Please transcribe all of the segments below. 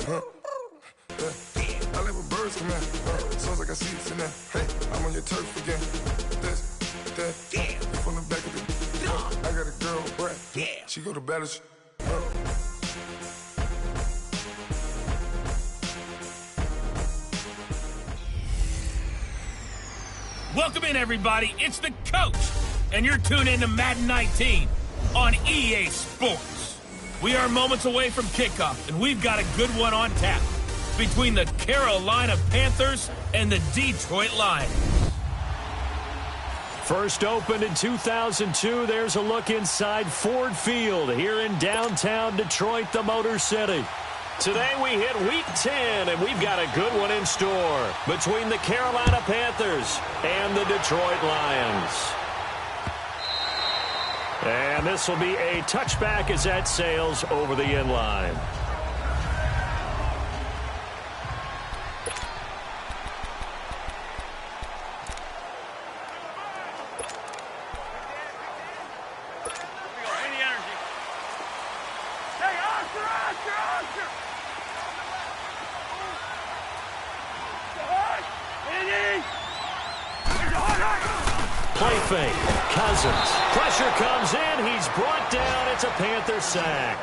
I live with birds come in. Sounds like I see it in there. Hey, I'm on your turf again. This, that, you from the back of the. I got a girl, Brad. She go to battle. Welcome in, everybody. It's the coach, and you're tuned in to Madden 19 on EA Sports. We are moments away from kickoff, and we've got a good one on tap between the Carolina Panthers and the Detroit Lions. First opened in 2002, there's a look inside Ford Field here in downtown Detroit, the Motor City. Today we hit Week 10, and we've got a good one in store between the Carolina Panthers and the Detroit Lions. And this will be a touchback as that sails over the end line. Play fake. Cousins. Pressure comes in. He's brought down. It's a Panther sack.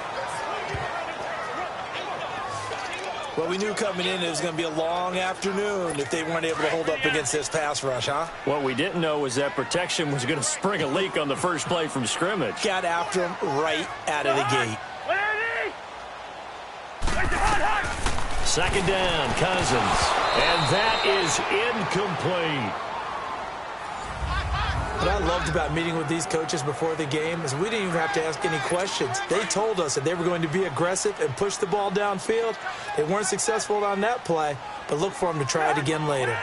Well, we knew coming in it was going to be a long afternoon if they weren't able to hold up against this pass rush, huh? What we didn't know was that protection was going to spring a leak on the first play from scrimmage. Got after him right out of the gate. Second down, Cousins. And that is incomplete. What I loved about meeting with these coaches before the game is we didn't even have to ask any questions. They told us that they were going to be aggressive and push the ball downfield. They weren't successful on that play, but look for them to try it again later.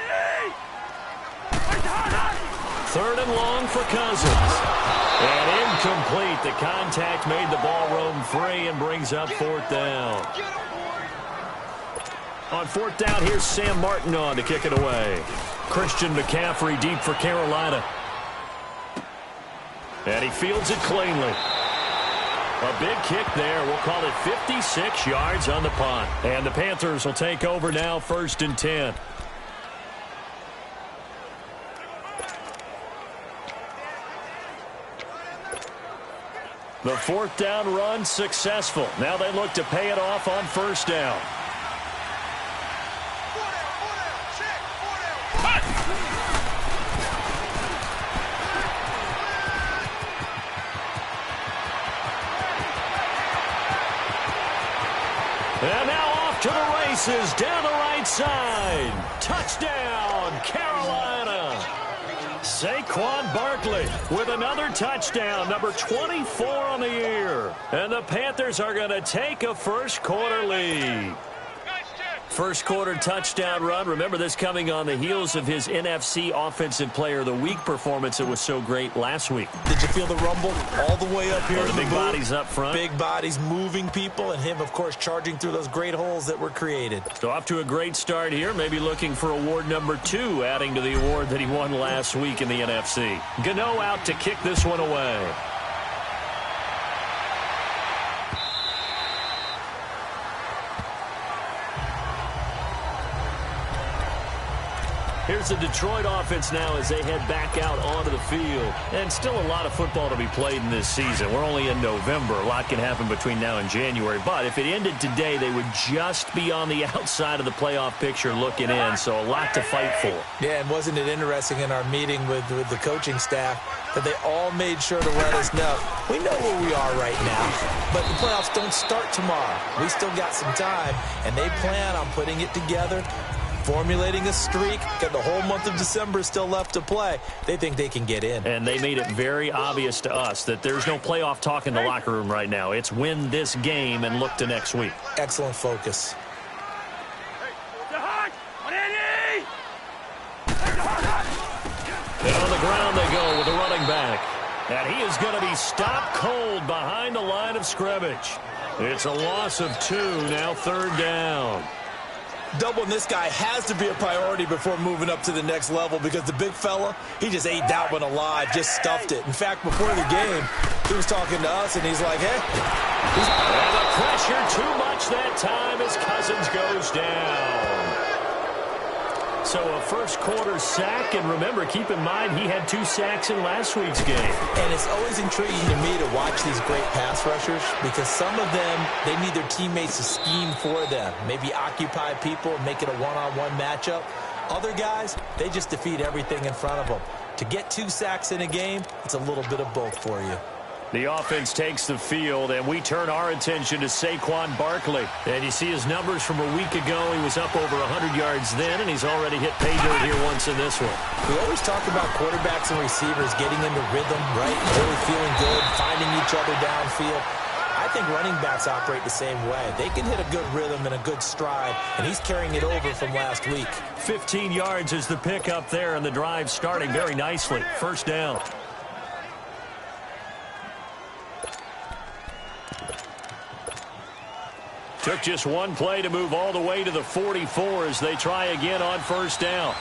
Third and long for Cousins. And incomplete. The contact made the ball roam free and brings up fourth down. On fourth down, here's Sam Martin on to kick it away. Christian McCaffrey deep for Carolina. And he fields it cleanly. A big kick there. We'll call it 56 yards on the punt. And the Panthers will take over now, 1st and 10. The fourth down run successful. Now they look to pay it off on first down. And now off to the races, down the right side. Touchdown, Carolina. Saquon Barkley with another touchdown, number 24 on the year. And the Panthers are going to take a first quarter lead. First quarter touchdown run. Remember this coming on the heels of his NFC Offensive Player of the Week performance that was so great last week. Did you feel the rumble all the way up here? The big bodies up front. Big bodies moving people, and him, of course, charging through those great holes that were created. So off to a great start here. Maybe looking for award number 2, adding to the award that he won last week in the NFC. Gano out to kick this one away. Here's the Detroit offense now as they head back out onto the field. And still a lot of football to be played in this season. We're only in November. A lot can happen between now and January. But if it ended today, they would just be on the outside of the playoff picture looking in. So a lot to fight for. Yeah, and wasn't it interesting in our meeting with the coaching staff that they all made sure to let us know, we know where we are right now, but the playoffs don't start tomorrow. We still got some time, and they plan on putting it together, formulating a streak, got the whole month of December still left to play. They think they can get in. And they made it very obvious to us that there's no playoff talk in the locker room right now. It's win this game and look to next week. Excellent focus. And on the ground they go with the running back. And he is going to be stopped cold behind the line of scrimmage. It's a loss of 2, now third down. Doubling this guy has to be a priority before moving up to the next level because the big fella, he just ate that one alive, just stuffed it. In fact, before the game, he was talking to us, and he's like, hey. And the pressure too much that time as Cousins goes down. So a first quarter sack, and remember, keep in mind, he had 2 sacks in last week's game. And it's always intriguing to me to watch these great pass rushers because some of them, they need their teammates to scheme for them. Maybe occupy people and make it a one-on-one matchup. Other guys, they just defeat everything in front of them. To get 2 sacks in a game, it's a little bit of both for you. The offense takes the field, and we turn our attention to Saquon Barkley. And you see his numbers from a week ago. He was up over 100 yards then, and he's already hit pay dirt here once in this one. We always talk about quarterbacks and receivers getting into rhythm, right? Really feeling good, finding each other downfield. I think running backs operate the same way. They can hit a good rhythm and a good stride, and he's carrying it over from last week. 15 yards is the pickup there, and the drive starting very nicely. First down. Took just one play to move all the way to the 44 as they try again on first down.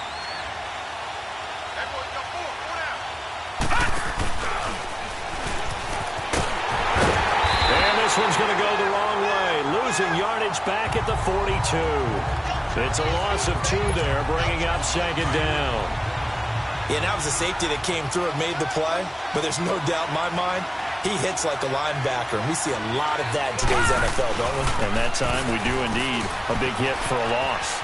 And this one's going to go the wrong way, losing yardage back at the 42. It's a loss of 2 there, bringing up second down. Yeah, that was a safety that came through and made the play, but there's no doubt in my mind, he hits like a linebacker, and we see a lot of that in today's NFL, don't we? And that time we do indeed. A big hit for a loss.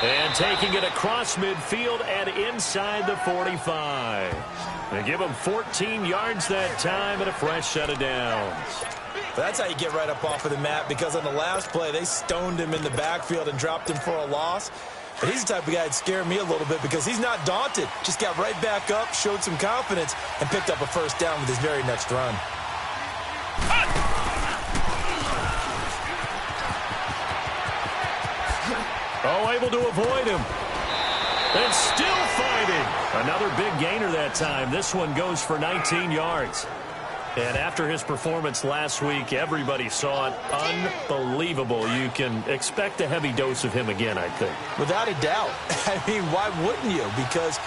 And taking it across midfield and inside the 45. They give him 14 yards that time and a fresh set of downs. But that's how you get right up off of the mat, because on the last play, they stoned him in the backfield and dropped him for a loss. But he's the type of guy that scared me a little bit because he's not daunted. Just got right back up, showed some confidence, and picked up a first down with his very next run. Oh, able to avoid him. And still fighting. Another big gainer that time. This one goes for 19 yards. And after his performance last week, everybody saw it. Unbelievable. You can expect a heavy dose of him again, I think. Without a doubt. I mean, why wouldn't you? Because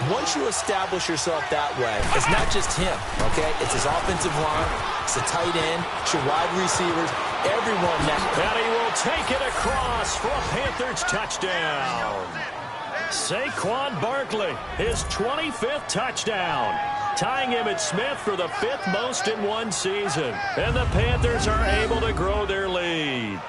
once you establish yourself that way, it's not just him, okay? It's his offensive line, it's the tight end, it's your wide receivers, everyone now. And he will take it across for a Panthers touchdown. Saquon Barkley, his 25th touchdown. Tying Emmitt Smith for the 5th most in one season. And the Panthers are able to grow their lead.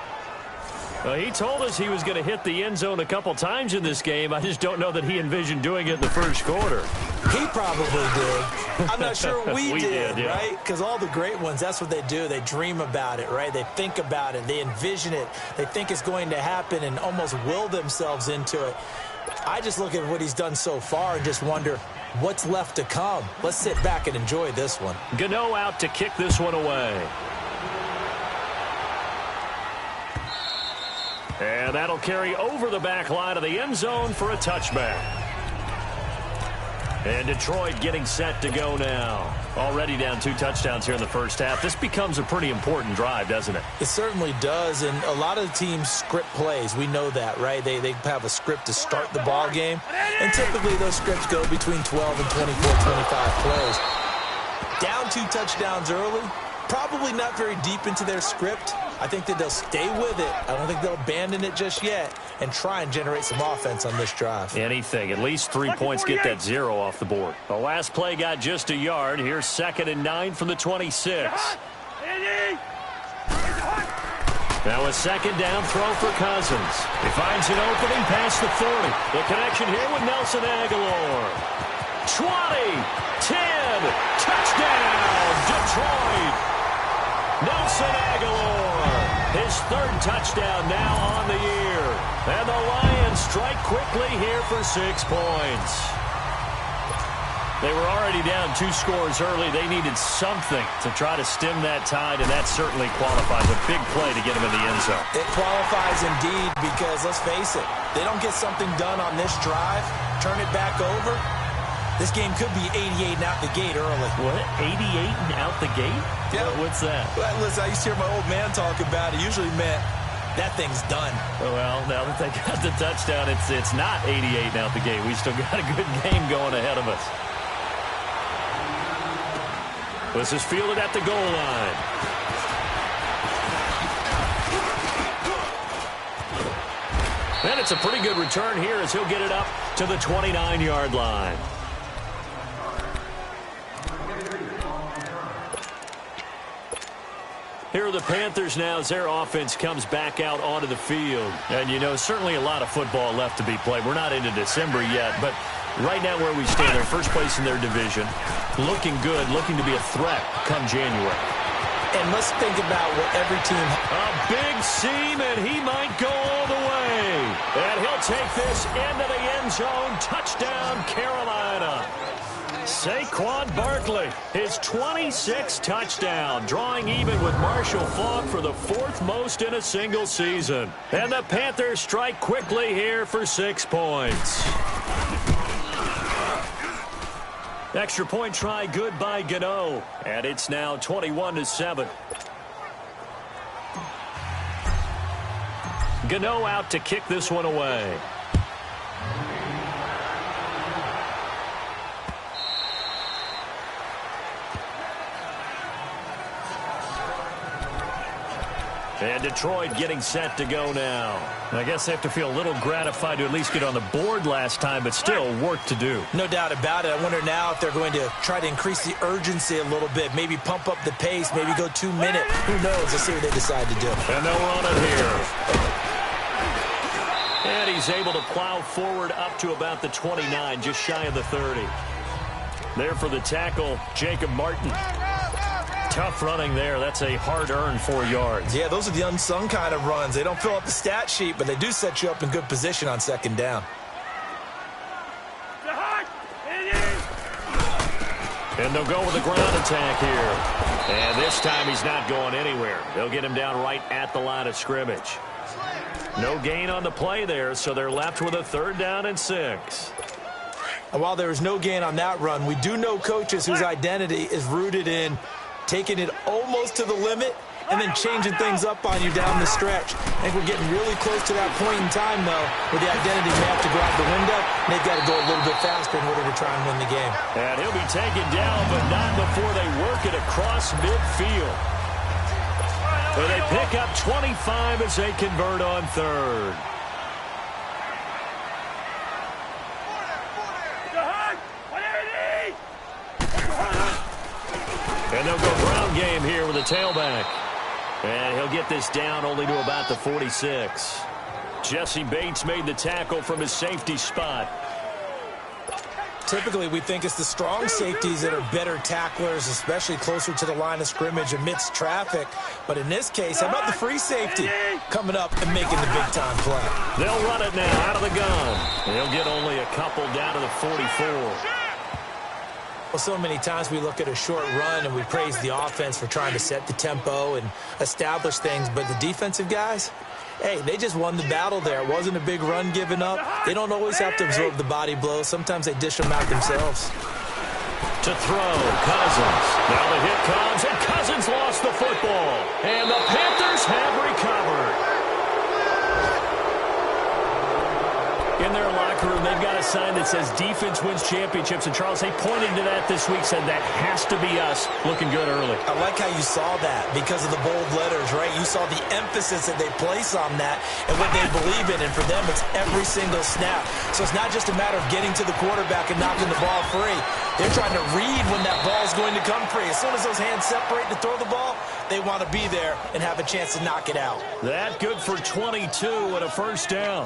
He told us he was going to hit the end zone a couple times in this game. I just don't know that he envisioned doing it in the first quarter. He probably did. I'm not sure we did, yeah. Right? Because all the great ones, that's what they do. They dream about it, right? They think about it. They envision it. They think it's going to happen and almost will themselves into it. I just look at what he's done so far and just wonder, what's left to come? Let's sit back and enjoy this one. Gano out to kick this one away. And that'll carry over the back line of the end zone for a touchback. And Detroit getting set to go now. Already down 2 touchdowns here in the first half. This becomes a pretty important drive, doesn't it? It certainly does, and a lot of the teams script plays. We know that, right? They have a script to start the ball game, and typically those scripts go between 12 and 24, 25 plays. Down 2 touchdowns early, probably not very deep into their script. I think that they'll stay with it. I don't think they'll abandon it just yet and try and generate some offense on this drive. Anything. At least 3 points, get that 0 off the board. The last play got just a yard. Here's 2nd and 9 from the 26. Now a 2nd down throw for Cousins. He finds an opening past the 40. The connection here with Nelson Aguilar. 20, 10, touchdown, Detroit. Nelson Aguilar, his 3rd touchdown now on the year. And the Lions strike quickly here for 6 points. They were already down 2 scores early. They needed something to try to stem that tide, and that certainly qualifies. A big play to get them in the end zone. It qualifies indeed because, let's face it, they don't get something done on this drive, turn it back over, this game could be 88 and out the gate early. What? 88 and out the gate? Yeah. What's that? Well, listen, I used to hear my old man talk about it. Usually meant that thing's done. Well, now that they got the touchdown, it's not 88 now at the game. We still got a good game going ahead of us. This is fielded at the goal line. And it's a pretty good return here as he'll get it up to the 29-yard line. Here are the Panthers now as their offense comes back out onto the field. And, you know, certainly a lot of football left to be played. We're not into December yet, but right now where we stand, they're first place in their division. Looking good, looking to be a threat come January. And let's think about what every team... A big seam, and he might go all the way. And he'll take this into the end zone. Touchdown, Carolina. Saquon Barkley, his 26th touchdown, drawing even with Marshall Faulk for the 4th most in a single season. And the Panthers strike quickly here for 6 points. Extra point try good by Gano, and it's now 21-7. Gano out to kick this one away. And Detroit getting set to go now. I guess they have to feel a little gratified to at least get on the board last time, but still work to do. No doubt about it. I wonder now if they're going to try to increase the urgency a little bit, maybe pump up the pace, maybe go 2 minute. Who knows? Let's see what they decide to do. And they'll run it here. And he's able to plow forward up to about the 29, just shy of the 30. There for the tackle, Jacob Martin. Tough running there. That's a hard-earned 4 yards. Yeah, those are the unsung kind of runs. They don't fill up the stat sheet, but they do set you up in good position on second down. And they'll go with a ground attack here. And this time he's not going anywhere. They'll get him down right at the line of scrimmage. No gain on the play there, so they're left with a 3rd down and 6. And while there is no gain on that run, we do know coaches whose identity is rooted in taking it almost to the limit and then changing things up on you down the stretch. I think we're getting really close to that point in time, though, where the identity may have to go out the window, and they've got to go a little bit faster in order to try and win the game. And he'll be taken down, but not before they work it across midfield. So they pick up 25 as they convert on 3rd. And they'll go ground game here with a tailback. And he'll get this down only to about the 46. Jesse Bates made the tackle from his safety spot. Typically, we think it's the strong safeties that are better tacklers, especially closer to the line of scrimmage amidst traffic. But in this case, how about the free safety coming up and making the big-time play? They'll run it now out of the gun. They'll get only a couple down to the 44. Well, so many times we look at a short run and we praise the offense for trying to set the tempo and establish things, but the defensive guys, hey, they just won the battle there. It wasn't a big run given up. They don't always have to absorb the body blows. Sometimes they dish them out themselves. To throw, Cousins. Now the hit comes, and Cousins lost the football. And the Panthers have recovered. In their locker room, they've got a sign that says defense wins championships. And, Charles, they pointed to that this week, said that has to be us. Looking good early. I like how you saw that because of the bold letters, right? You saw the emphasis that they place on that and what they believe in. And for them, it's every single snap. So it's not just a matter of getting to the quarterback and knocking the ball free. They're trying to read when that ball is going to come free. As soon as those hands separate to throw the ball, they want to be there and have a chance to knock it out. That good for 22 and a 1st down.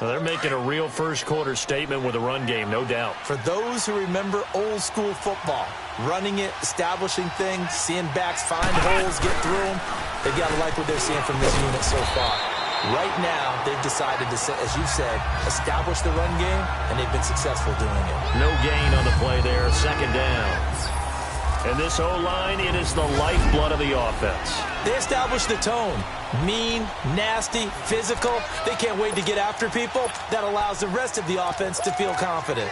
So they're making a real first-quarter statement with a run game, no doubt. For those who remember old-school football, running it, establishing things, seeing backs find holes, get through them, they've got to like what they're seeing from this unit so far. Right now, they've decided to, as you said, establish the run game, and they've been successful doing it. No gain on the play there, 2nd down. And this O-line, it is the lifeblood of the offense. They establish the tone. Mean, nasty, physical. They can't wait to get after people. That allows the rest of the offense to feel confident.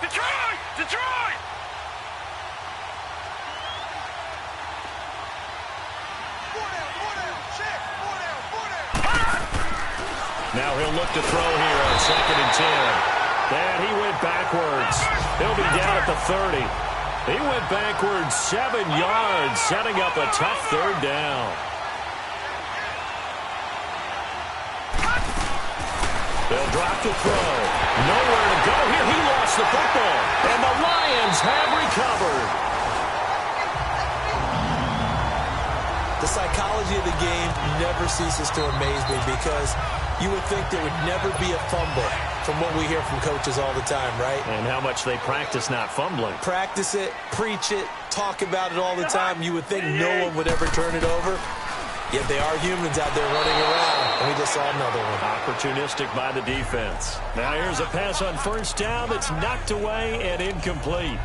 Detroit! Detroit! Now he'll look to throw here on 2nd and 10. And he went backwards. He'll be down at the 30. He went backwards 7 yards, setting up a tough 3rd down. They'll drop to throw. Nowhere to go here. He lost the football. And the Lions have recovered. The psychology of the game never ceases to amaze me because you would think there would never be a fumble from what we hear from coaches all the time, right? And how much they practice not fumbling. Practice it, preach it, talk about it all the time. You would think no one would ever turn it over. Yet they are humans out there running around, and we just saw another one. Opportunistic by the defense. Now here's a pass on 1st down that's knocked away and incomplete.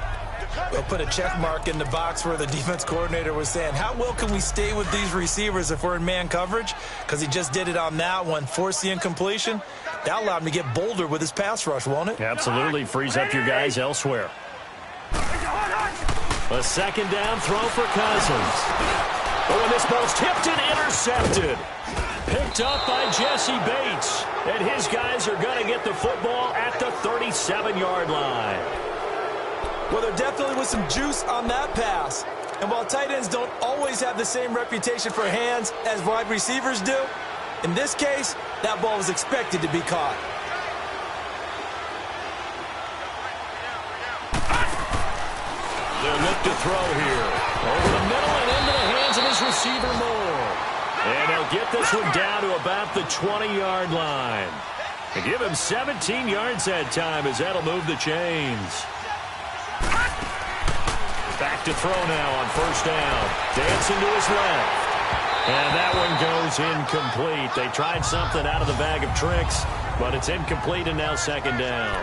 We'll put a check mark in the box where the defense coordinator was saying, how well can we stay with these receivers if we're in man coverage? Because he just did it on that one, forced the incompletion. That allowed him to get bolder with his pass rush, won't it? Absolutely. Frees up your guys elsewhere. A 2nd down throw for Cousins. Oh, and this ball's tipped and intercepted. Picked up by Jesse Bates. And his guys are going to get the football at the 37-yard line. Well, there definitely was some juice on that pass. And while tight ends don't always have the same reputation for hands as wide receivers do, in this case, that ball was expected to be caught. They'll look to throw here. Over the middle and into the hands of his receiver Moore. And he'll get this one down to about the 20-yard line. And give him 17 yards that time as that'll move the chains. Back to throw now on 1st down. Dancing to his left. And that one goes incomplete. They tried something out of the bag of tricks, but it's incomplete and now 2nd down.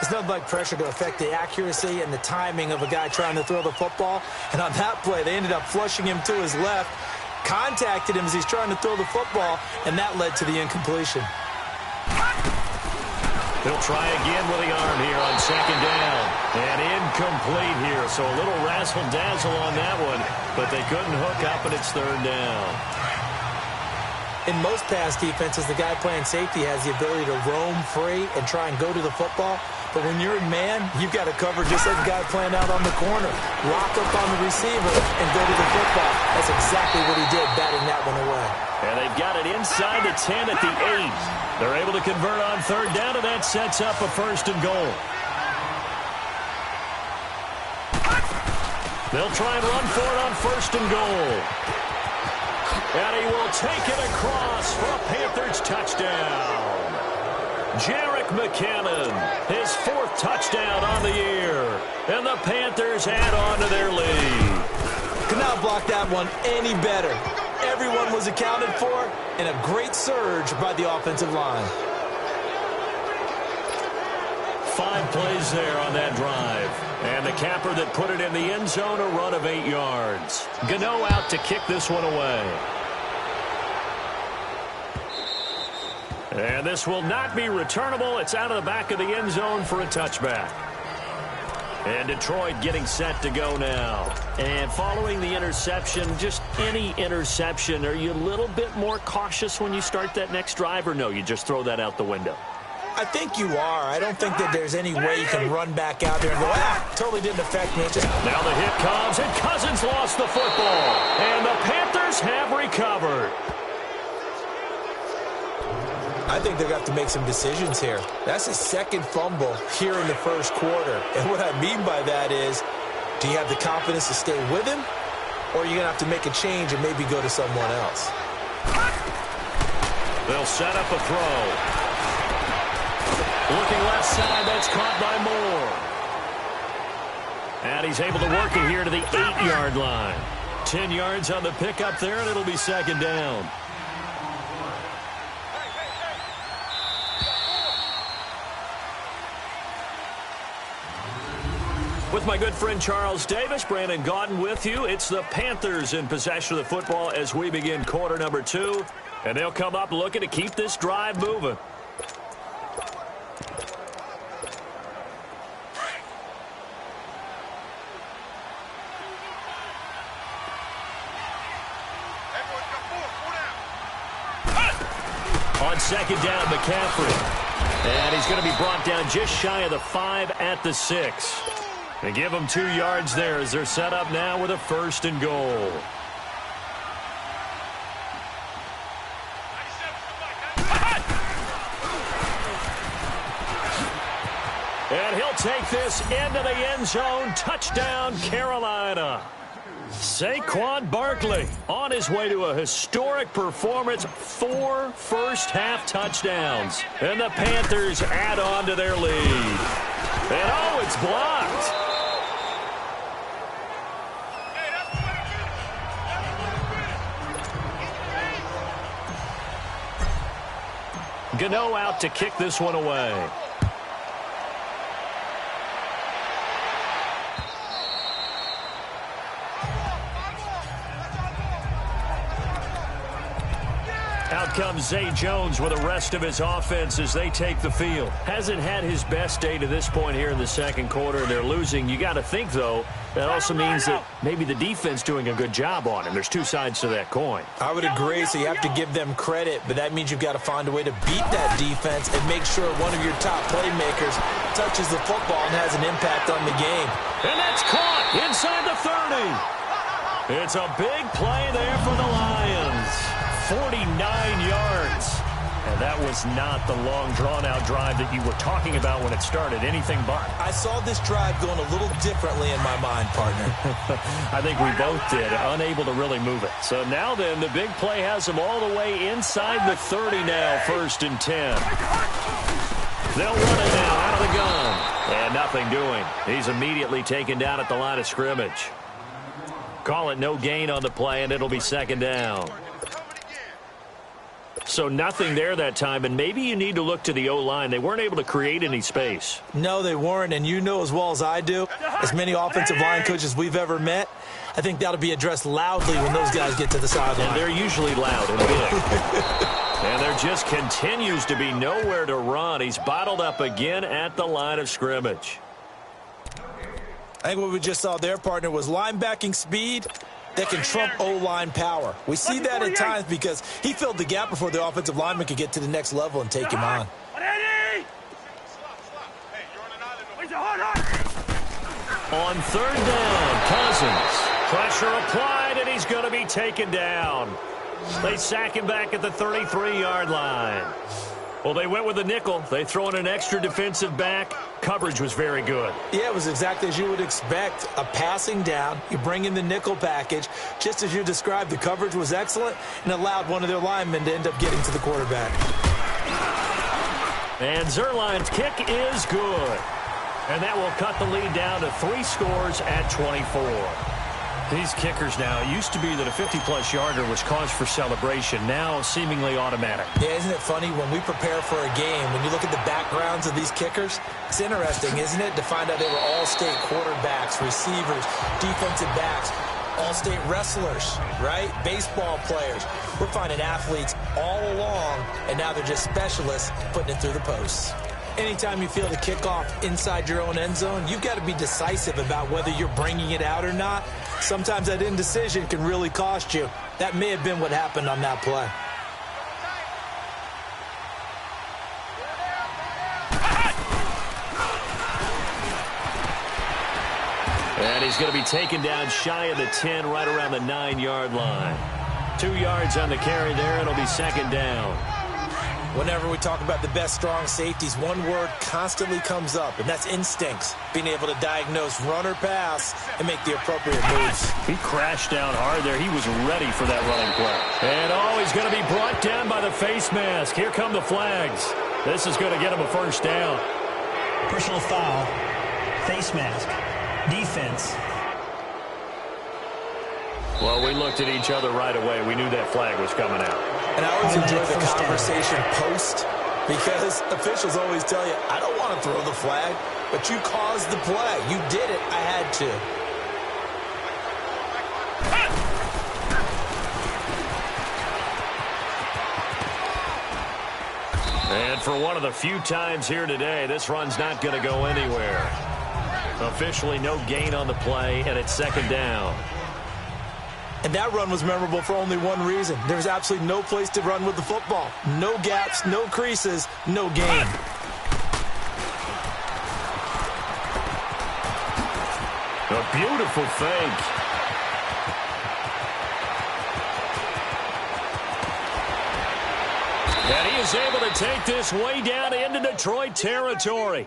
It's nothing like pressure to affect the accuracy and the timing of a guy trying to throw the football. And on that play, they ended up flushing him to his left, contacted him as he's trying to throw the football, and that led to the incompletion. He'll try again with the arm here on 2nd down. And incomplete here, so a little razzle-dazzle on that one, but they couldn't hook up, and it's 3rd down. In most pass defenses, the guy playing safety has the ability to roam free and try and go to the football. But when you're in man, you've got to cover just like the guy playing out on the corner. Lock up on the receiver and go to the football. That's exactly what he did, batting that one away. And they've got it inside the 10 at the 8. They're able to convert on 3rd down, and that sets up a 1st and goal. They'll try and run for it on 1st and goal. And he will take it across for a Panthers touchdown. Jerick McKinnon, his 4th touchdown on the year. And the Panthers add on to their lead. Could not block that one any better. Everyone was accounted for, and a great surge by the offensive line. 5 plays there on that drive. And the capper that put it in the end zone, a run of 8 yards. Gano out to kick this one away. And this will not be returnable. It's out of the back of the end zone for a touchback. And Detroit getting set to go now. And following the interception, just any interception, are you a little bit more cautious when you start that next drive, or no, you just throw that out the window? I think you are. I don't think that there's any way you can run back out there and go, totally didn't affect me. Now the hit comes, and Cousins lost the football. And the Panthers have recovered. I think they're going to have to make some decisions here. That's a 2nd fumble here in the 1st quarter. And what I mean by that is, do you have the confidence to stay with him? Or are you going to have to make a change and maybe go to someone else? They'll set up a throw. Looking left side, that's caught by Moore. And he's able to work it here to the 8-yard line. 10 yards on the pickup there, and it'll be 2nd down. With my good friend Charles Davis, Brandon Gaudin with you. It's the Panthers in possession of the football as we begin quarter number 2. And they'll come up looking to keep this drive moving. On second down, McCaffrey. And he's going to be brought down just shy of the 5 at the 6. They give him 2 yards there as they're set up now with a 1st and goal. And he'll take this into the end zone. Touchdown, Carolina. Saquon Barkley on his way to a historic performance. 4 first-half touchdowns. And the Panthers add on to their lead. And oh, it's blocked. Gano out to kick this one away. Out comes Zay Jones with the rest of his offense as they take the field. Hasn't had his best day to this point here in the second quarter, and they're losing. You got to think, though, that also means that maybe the defense doing a good job on him. There's 2 sides to that coin. I would agree, so you have to give them credit, but that means you've got to find a way to beat that defense and make sure one of your top playmakers touches the football and has an impact on the game. And that's caught inside the 30. It's a big play there for the Lions. 49 yards. And that was not the long, drawn-out drive that you were talking about when it started. Anything but. I saw this drive going a little differently in my mind, partner. I think we both did, unable to really move it. So now then, the big play has them all the way inside the 30 now, 1st and 10. They'll run it now out of the gun. And nothing doing. He's immediately taken down at the line of scrimmage. Call it no gain on the play, and it'll be 2nd down. So nothing there that time, and maybe you need to look to the O-line. They weren't able to create any space. No, they weren't, and you know as well as I do, as many offensive line coaches we've ever met, I think that'll be addressed loudly when those guys get to the sideline. And they're usually loud and big. And there just continues to be nowhere to run. He's bottled up again at the line of scrimmage. I think what we just saw there, partner, was linebacking speed that can trump O-line power. We see that at times because he filled the gap before the offensive lineman could get to the next level and take him on. On 3rd down, Cousins. Pressure applied, and he's going to be taken down. They sack him back at the 33-yard line. Well, they went with a nickel. They throw in an extra defensive back. Coverage was very good. Yeah, it was exactly as you would expect. A passing down. You bring in the nickel package. Just as you described, the coverage was excellent and allowed one of their linemen to end up getting to the quarterback. And Zuerlein's kick is good. And that will cut the lead down to 3 scores at 24. These kickers now, it used to be that a 50-plus yarder was cause for celebration. Now, seemingly automatic. Yeah, isn't it funny? When we prepare for a game, when you look at the backgrounds of these kickers, it's interesting, isn't it, to find out they were all-state quarterbacks, receivers, defensive backs, all-state wrestlers, right? Baseball players. We're finding athletes all along, and now they're just specialists putting it through the posts. Anytime you feel the kickoff inside your own end zone, you've got to be decisive about whether you're bringing it out or not. Sometimes that indecision can really cost you. That may have been what happened on that play. And he's going to be taken down shy of the 10, right around the 9-yard line. 2 yards on the carry there. It'll be 2nd down. Whenever we talk about the best strong safeties, one word constantly comes up, and that's instincts. Being able to diagnose run or pass and make the appropriate moves. He crashed down hard there. He was ready for that running play. And oh, he's going to be brought down by the face mask. Here come the flags. This is going to get him a 1st down. Personal foul, face mask, defense. Well, we looked at each other right away. We knew that flag was coming out. And I always enjoy the conversation post because officials always tell you, I don't want to throw the flag, but you caused the play. You did it. I had to. And for one of the few times here today, this run's not going to go anywhere. Officially no gain on the play, and it's 2nd down. And that run was memorable for only one reason. There was absolutely no place to run with the football. No gaps, no creases, no gain. A beautiful fake. And he is able to take this way down into Detroit territory.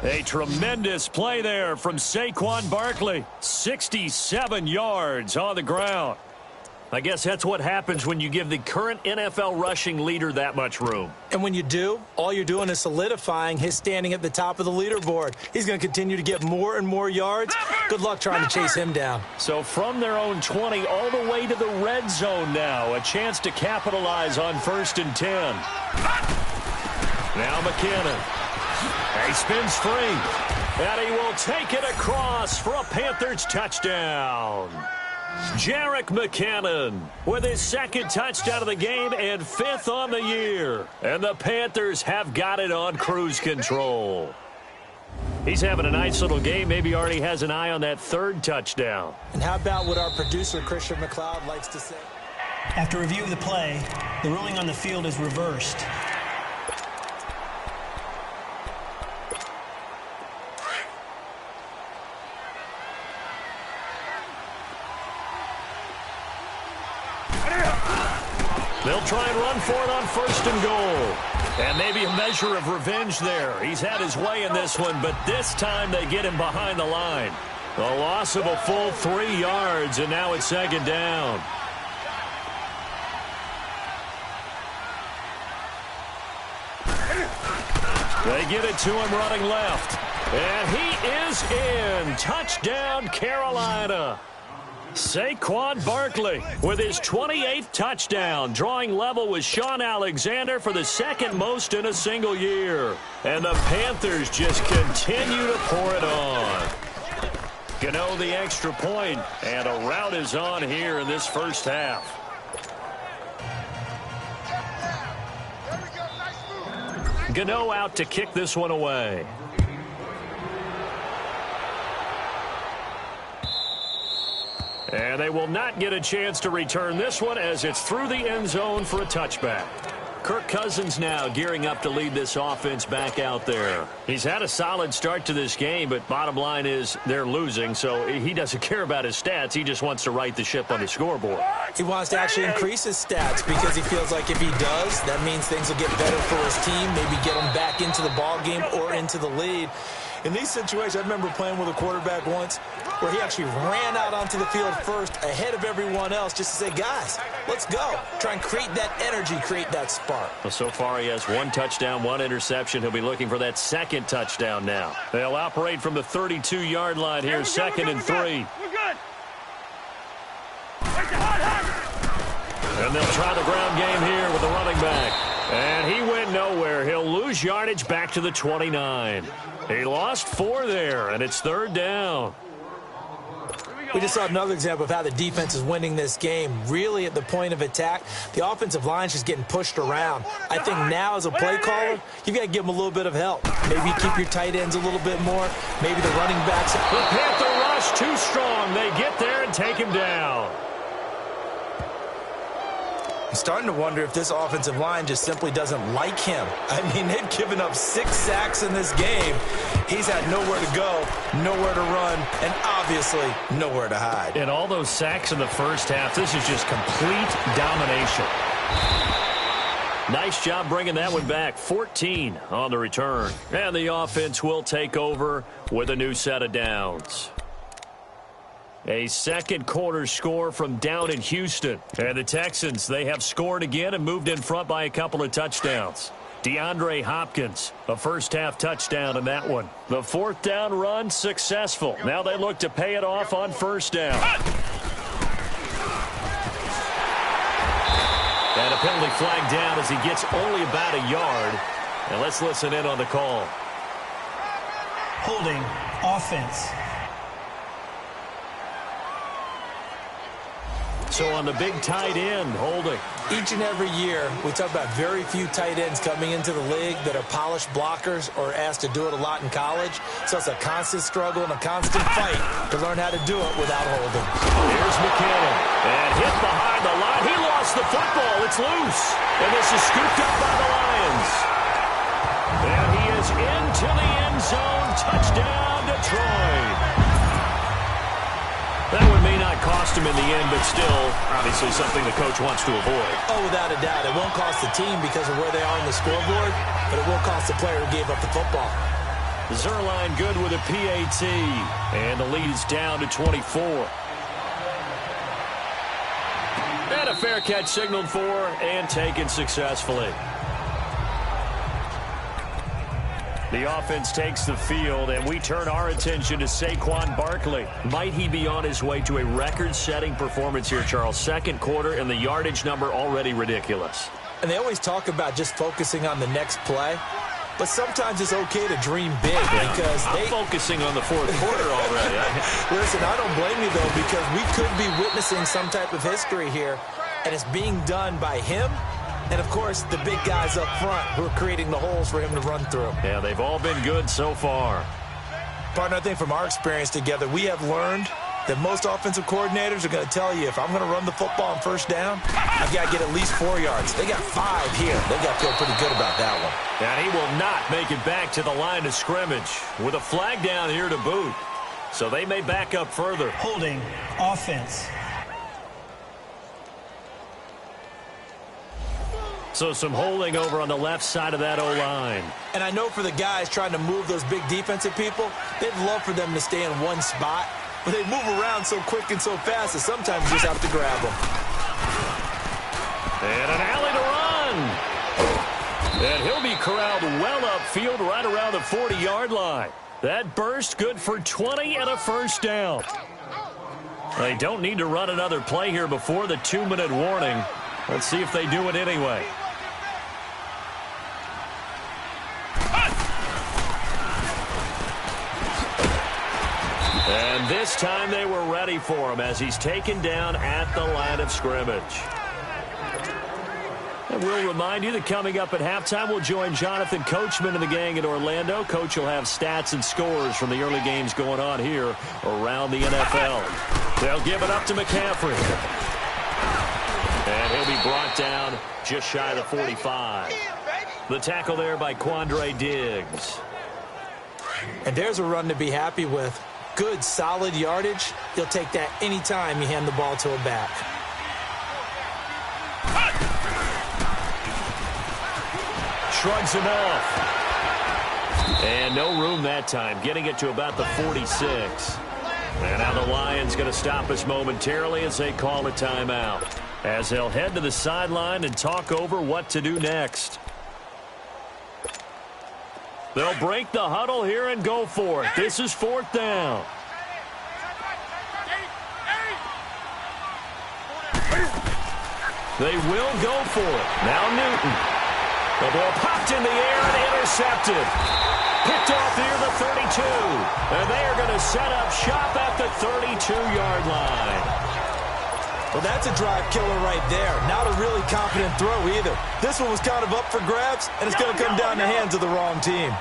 A tremendous play there from Saquon Barkley. 67 yards on the ground. I guess that's what happens when you give the current NFL rushing leader that much room. And when you do, all you're doing is solidifying his standing at the top of the leaderboard. He's going to continue to get more and more yards. Good luck trying to chase him down. So from their own 20 all the way to the red zone now. A chance to capitalize on 1st and 10. Now McKinnon. He spins free. And he will take it across for a Panthers touchdown. Jerick McKinnon with his 2nd touchdown of the game and 5th on the year. And the Panthers have got it on cruise control. He's having a nice little game. Maybe already has an eye on that 3rd touchdown. And how about what our producer, Christian McLeod, likes to say? After review of the play, the ruling on the field is reversed. They'll try and run for it on 1st and goal. And maybe a measure of revenge there. He's had his way in this one, but this time they get him behind the line. A loss of a full 3 yards, and now it's 2nd down. They get it to him running left. And he is in. Touchdown, Carolina. Saquon Barkley with his 28th touchdown, drawing level with Sean Alexander for the 2nd most in a single year. And the Panthers just continue to pour it on. Gano the extra point, and a rout is on here in this 1st half. Gano out to kick this one away. And they will not get a chance to return this one as it's through the end zone for a touchback. Kirk Cousins now gearing up to lead this offense back out there. He's had a solid start to this game, but bottom line is they're losing, so he doesn't care about his stats. He just wants to right the ship on the scoreboard. He wants to actually increase his stats because he feels like if he does, that means things will get better for his team, maybe get him back into the ball game or into the lead. In these situations, I remember playing with a quarterback once where he actually ran out onto the field first ahead of everyone else just to say, guys, let's go. Try and create that energy, create that spark. Well, so far he has 1 touchdown, 1 interception. He'll be looking for that 2nd touchdown now. They'll operate from the 32-yard line here, 2nd and 3. We're good. And they'll try the ground game here with the running back. And he went nowhere. He'll lose yardage back to the 29. He lost 4 there, and it's 3rd down. We just saw another example of how the defense is winning this game. Really at the point of attack, the offensive line is just getting pushed around. I think now as a play caller, you've got to give them a little bit of help. Maybe keep your tight ends a little bit more. Maybe the running backs. The Panther rush too strong. They get there and take him down. I'm starting to wonder if this offensive line just simply doesn't like him. I mean, they've given up 6 sacks in this game. He's had nowhere to go, nowhere to run, and obviously nowhere to hide. And all those sacks in the 1st half, this is just complete domination. Nice job bringing that one back. 14 on the return. And the offense will take over with a new set of downs. A 2nd quarter score from down in Houston. And the Texans, they have scored again and moved in front by a couple of touchdowns. DeAndre Hopkins, a 1st half touchdown in that one. The 4th down run successful. Now they look to pay it off on 1st down. And a penalty flag down as he gets only about a yard. And let's listen in on the call. Holding, offense. So on the big tight end, holding. Each and every year, we talk about very few tight ends coming into the league that are polished blockers or asked to do it a lot in college. So it's a constant struggle and a constant fight to learn how to do it without holding. Here's McKinnon. And hit behind the line. He lost the football. It's loose. And this is scooped up by the Lions. And he is into the end zone. Touchdown, Detroit. That one may not cost him in the end, but still, obviously something the coach wants to avoid. Oh, without a doubt. It won't cost the team because of where they are on the scoreboard, but it will cost the player who gave up the football. Zerline good with a PAT, and the lead is down to 24. And a fair catch signaled for and taken successfully. The offense takes the field, and we turn our attention to Saquon Barkley. Might he be on his way to a record-setting performance here, Charles? Second quarter, and the yardage number already ridiculous. And they always talk about just focusing on the next play, but sometimes it's okay to dream big because I'm focusing on the fourth quarter already. Listen, I don't blame you, though, because we could be witnessing some type of history here, and it's being done by him and, of course, the big guys up front who are creating the holes for him to run through. Yeah, they've all been good so far. Partner, I think from our experience together, we have learned that most offensive coordinators are going to tell you, if I'm going to run the football on first down, I've got to get at least 4 yards. They got 5 here. They got to feel pretty good about that one. And he will not make it back to the line of scrimmage with a flag down here to boot. So they may back up further. Holding offense. So some holding over on the left side of that O-line. And I know for the guys trying to move those big defensive people, they'd love for them to stay in one spot, but they move around so quick and so fast that sometimes you just have to grab them. And an alley to run. And he'll be corralled well upfield right around the 40-yard line. That burst good for 20 and a first down. They don't need to run another play here before the 2-minute warning. Let's see if they do it anyway. And this time they were ready for him as he's taken down at the line of scrimmage. And we'll remind you that coming up at halftime, we'll join Jonathan Coachman and the gang in Orlando. Coach will have stats and scores from the early games going on here around the NFL. They'll give it up to McCaffrey. And he'll be brought down just shy of the 45. The tackle there by Quandre Diggs. And there's a run to be happy with. Good, solid yardage. You'll take that anytime you hand the ball to a back. Shrugs him off. And no room that time, getting it to about the 46. And now the Lions going to stop us momentarily as they call a timeout, as they'll head to the sideline and talk over what to do next. They'll break the huddle here and go for it. This is 4th down. They will go for it. Now Newton. The ball popped in the air and intercepted. Picked off near the 32. And they are going to set up shop at the 32-yard line. Well, that's a drive killer right there. Not a really confident throw either. This one was kind of up for grabs, and it's going to come down the hands of the wrong team.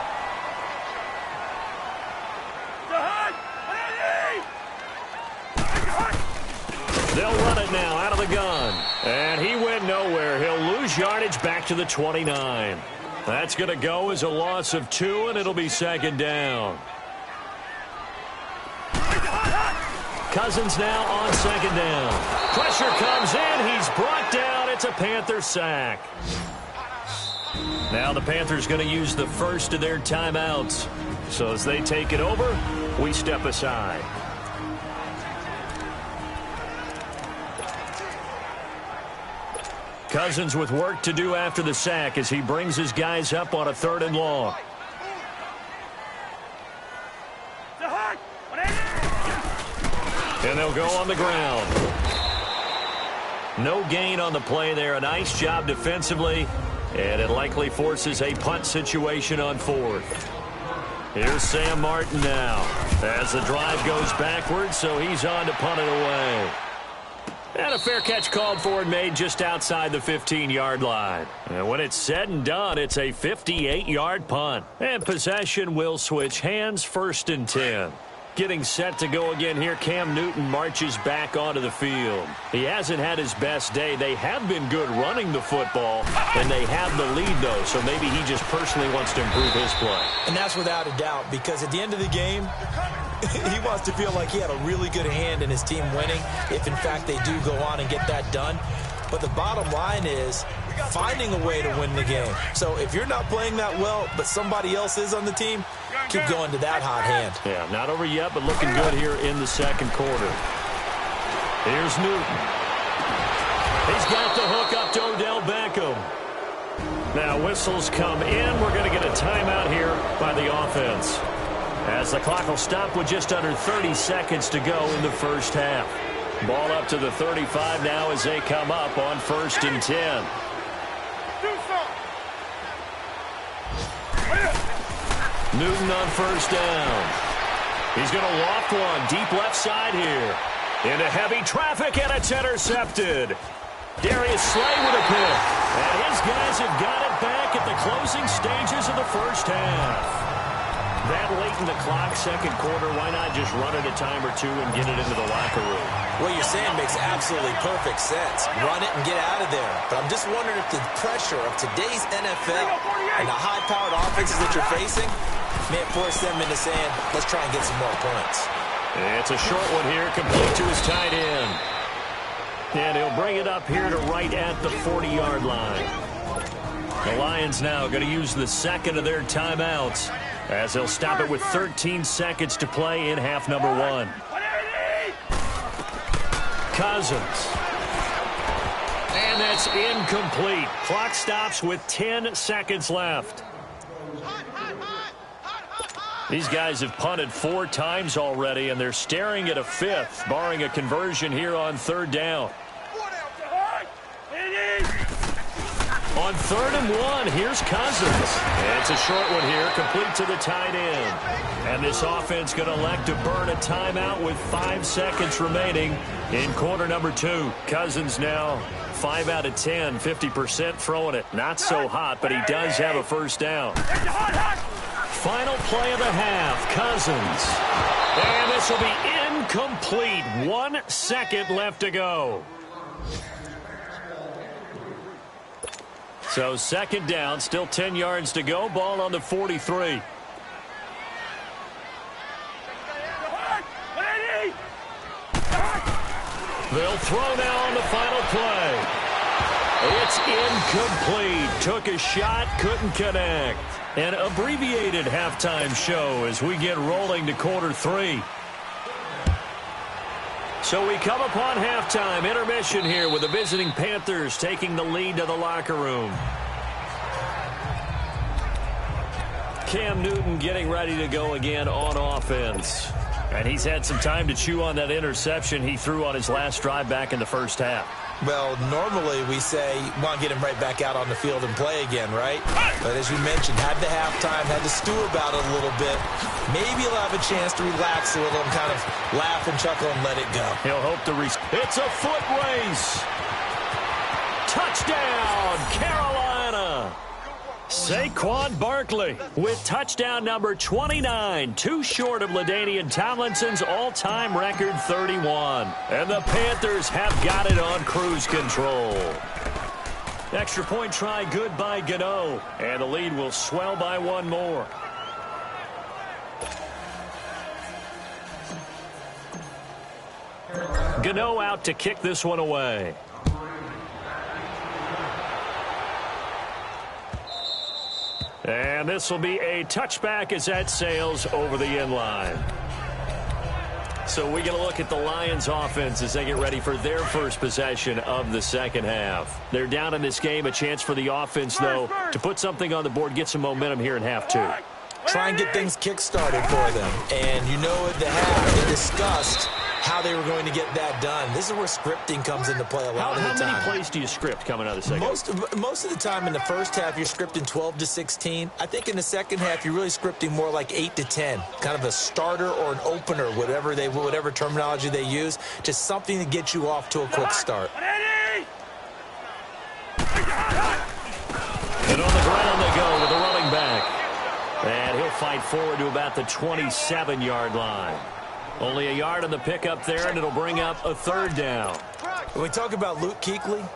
They'll run it now out of the gun. And he went nowhere. He'll lose yardage back to the 29. That's going to go as a loss of 2, and it'll be 2nd down. Cousins now on 2nd down. Pressure comes in. He's brought down. It's a Panther sack. Now the Panthers going to use the first of their timeouts. So as they take it over, we step aside. Cousins with work to do after the sack as he brings his guys up on a 3rd and long. And they'll go on the ground. No gain on the play there. A nice job defensively. And it likely forces a punt situation on 4th. Here's Sam Martin now as the drive goes backwards, so he's on to punt it away. And a fair catch called for and made just outside the 15-yard line. And when it's said and done, it's a 58-yard punt. And possession will switch hands, 1st and 10. Getting set to go again here, Cam Newton marches back onto the field. He hasn't had his best day. They have been good running the football, and they have the lead, though, so maybe he just personally wants to improve his play. And that's without a doubt, because at the end of the game, he wants to feel like he had a really good hand in his team winning, if in fact they do go on and get that done. But the bottom line is finding a way to win the game. So if you're not playing that well, but somebody else is on the team, keep going to that hot hand. Yeah, not over yet, but looking good here in the second quarter. Here's Newton. He's got the hook up to Odell Beckham. Now whistles come in. We're going to get a timeout here by the offense, as the clock will stop with just under 30 seconds to go in the first half. Ball up to the 35 now as they come up on 1st and 10. Newton on 1st down. He's going to loft one deep left side here. Into heavy traffic, and it's intercepted. Darius Slay with a pick. And his guys have got it back at the closing stages of the first half. That late in the clock, second quarter, why not just run it a time or two and get it into the locker room? What you're saying makes absolutely perfect sense. Run it and get out of there. But I'm just wondering if the pressure of today's NFL and the high-powered offenses that you're facing may force them into saying, let's try and get some more points. It's a short one here, complete to his tight end. And he'll bring it up here to right at the 40-yard line. The Lions now going to use the second of their timeouts, as they'll stop it with 13 seconds to play in half number 1. Cousins. And that's incomplete. Clock stops with 10 seconds left. These guys have punted 4 times already, and they're staring at a 5th, barring a conversion here on 3rd down. On 3rd and 1, here's Cousins. And it's a short one here, complete to the tight end. And this offense going to elect to burn a timeout with 5 seconds remaining in quarter number 2. Cousins now 5 out of 10, 50% throwing it. Not so hot, but he does have a 1st down. Final play of the half, Cousins. And this will be incomplete. 1 second left to go. So 2nd down, still 10 yards to go. Ball on the 43. They'll throw now on the final play. It's incomplete. Took a shot, couldn't connect. An abbreviated halftime show as we get rolling to quarter 3. So we come upon halftime, intermission here with the visiting Panthers taking the lead to the locker room. Cam Newton getting ready to go again on offense. And he's had some time to chew on that interception he threw on his last drive back in the first half. Well, normally we say, want to get him right back out on the field and play again, right? But as you mentioned, had the halftime, had to stew about it a little bit. Maybe he'll have a chance to relax a little and kind of laugh and chuckle and let it go. He'll hope to It's a foot race. Touchdown, Carolina. Saquon Barkley with touchdown number 29, too short of LaDainian Tomlinson's all-time record 31. And the Panthers have got it on cruise control. Extra point try good by Gano, and the lead will swell by 1 more. Gano out to kick this one away. And this will be a touchback as that sails over the end line. So we get a look at the Lions offense as they get ready for their first possession of the second half. They're down in this game. A chance for the offense, though, to put something on the board, get some momentum here in half 2. Try and get things kick-started for them. And you know at the half they discussed how they were going to get that done. This is where scripting comes into play a lot of the time. How many plays do you script coming out of the second? Most of the time in the first half, you're scripting 12 to 16. I think in the second half, you're really scripting more like 8 to 10, kind of a starter or an opener, whatever terminology they use, just something to get you off to a quick start. And on the ground they go with the running back. And he'll fight forward to about the 27-yard line. Only a yard on the pickup there, and it'll bring up a third down. When we talk about Luke Kuechly,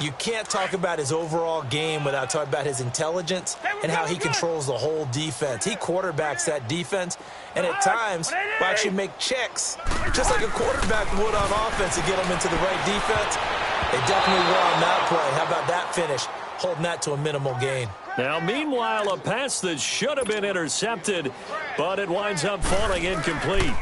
you can't talk about his overall game without talking about his intelligence and how he controls the whole defense. He quarterbacks that defense, and at times will actually make checks, just like a quarterback would on offense to get them into the right defense. They definitely were on that play. How about that finish? Holding that to a minimal gain. Now, meanwhile, a pass that should have been intercepted, but it winds up falling incomplete.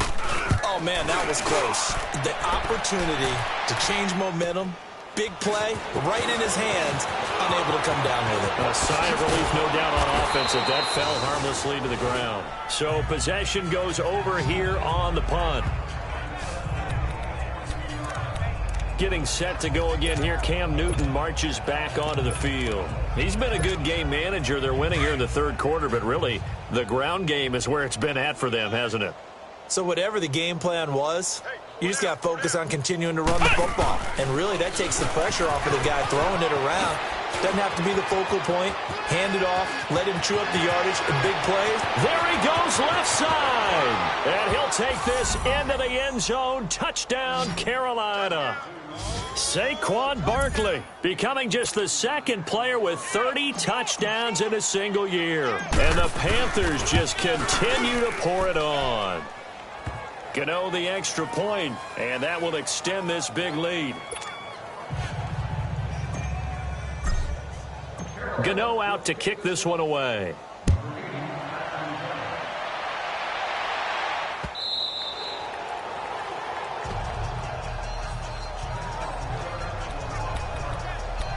Oh, man, that was close. The opportunity to change momentum, big play, right in his hands, unable to come down with it. A sigh of relief, no doubt, on offense if that fell harmlessly to the ground. So possession goes over here on the punt. Getting set to go again here, Cam Newton marches back onto the field. He's been a good game manager. They're winning here in the third quarter, but really the ground game is where it's been at for them, hasn't it? So whatever the game plan was, you just got to focus on continuing to run the football. And really that takes the pressure off of the guy throwing it around. Doesn't have to be the focal point. Hand it off, let him chew up the yardage and big plays. There he goes left side. And he'll take this into the end zone. Touchdown, Carolina. Saquon Barkley becoming just the second player with 30 touchdowns in a single year. And the Panthers just continue to pour it on. Gano the extra point, and that will extend this big lead. Gano out to kick this one away.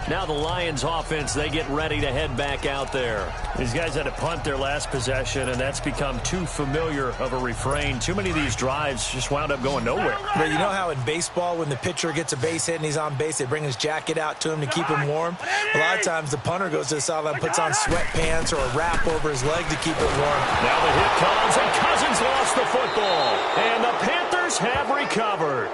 Now the Lions offense, they get ready to head back out there. These guys had to punt their last possession, and that's become too familiar of a refrain. Too many of these drives just wound up going nowhere. But you know how in baseball, when the pitcher gets a base hit and he's on base, they bring his jacket out to him to keep him warm? A lot of times the punter goes to the sideline, puts on sweatpants or a wrap over his leg to keep it warm. Now the hit comes, and Cousins lost the football. And the Panthers have recovered.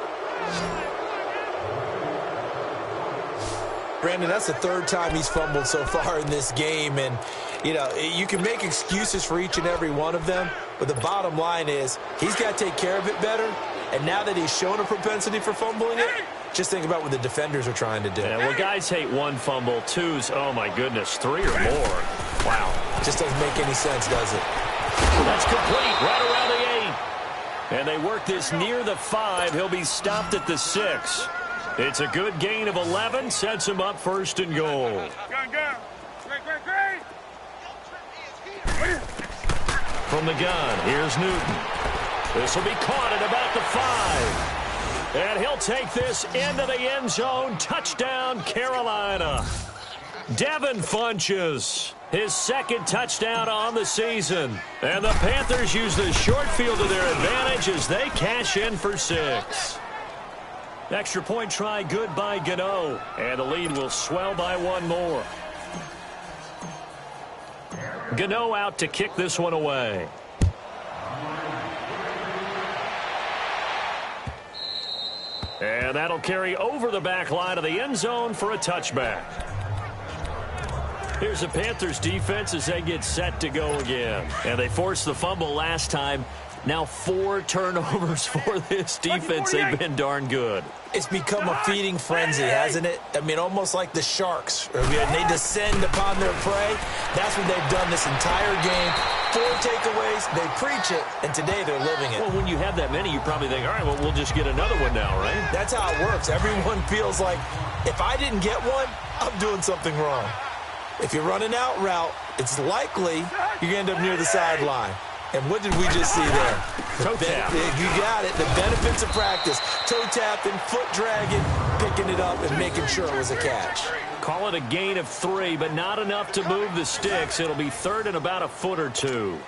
Brandon, that's the third time he's fumbled so far in this game. And, you know, you can make excuses for each and every one of them. But the bottom line is he's got to take care of it better. And now that he's shown a propensity for fumbling it, just think about what the defenders are trying to do. Yeah, well, guys hate one fumble, twos, oh, my goodness, three or more. Wow. Just doesn't make any sense, does it? That's complete right around the 8. And they work this near the 5. He'll be stopped at the 6. It's a good gain of 11, sets him up first and goal. From the gun, here's Newton. This will be caught at about the 5. And he'll take this into the end zone. Touchdown, Carolina. Devin Funchess, his second touchdown on the season. And the Panthers use the short field to their advantage as they cash in for 6. Extra point try good by Gano. And the lead will swell by one more. Gano out to kick this one away. And that'll carry over the back line of the end zone for a touchback. Here's the Panthers defense as they get set to go again. And they forced the fumble last time. Now 4 turnovers for this defense. They've been darn good. It's become a feeding frenzy, hasn't it? I mean, almost like the Sharks. They descend upon their prey. That's what they've done this entire game. 4 takeaways, they preach it, and today they're living it. Well, when you have that many, you probably think, all right, well, we'll just get another one now, right? That's how it works. Everyone feels like, if I didn't get one, I'm doing something wrong. If you're running out route, it's likely you're going to end up near the sideline. And what did we just see there? Toe tap. You got it. The benefits of practice. Toe tapping, foot dragging, picking it up, and making sure it was a catch. Call it a gain of 3, but not enough to move the sticks. It'll be third and about a foot or 2.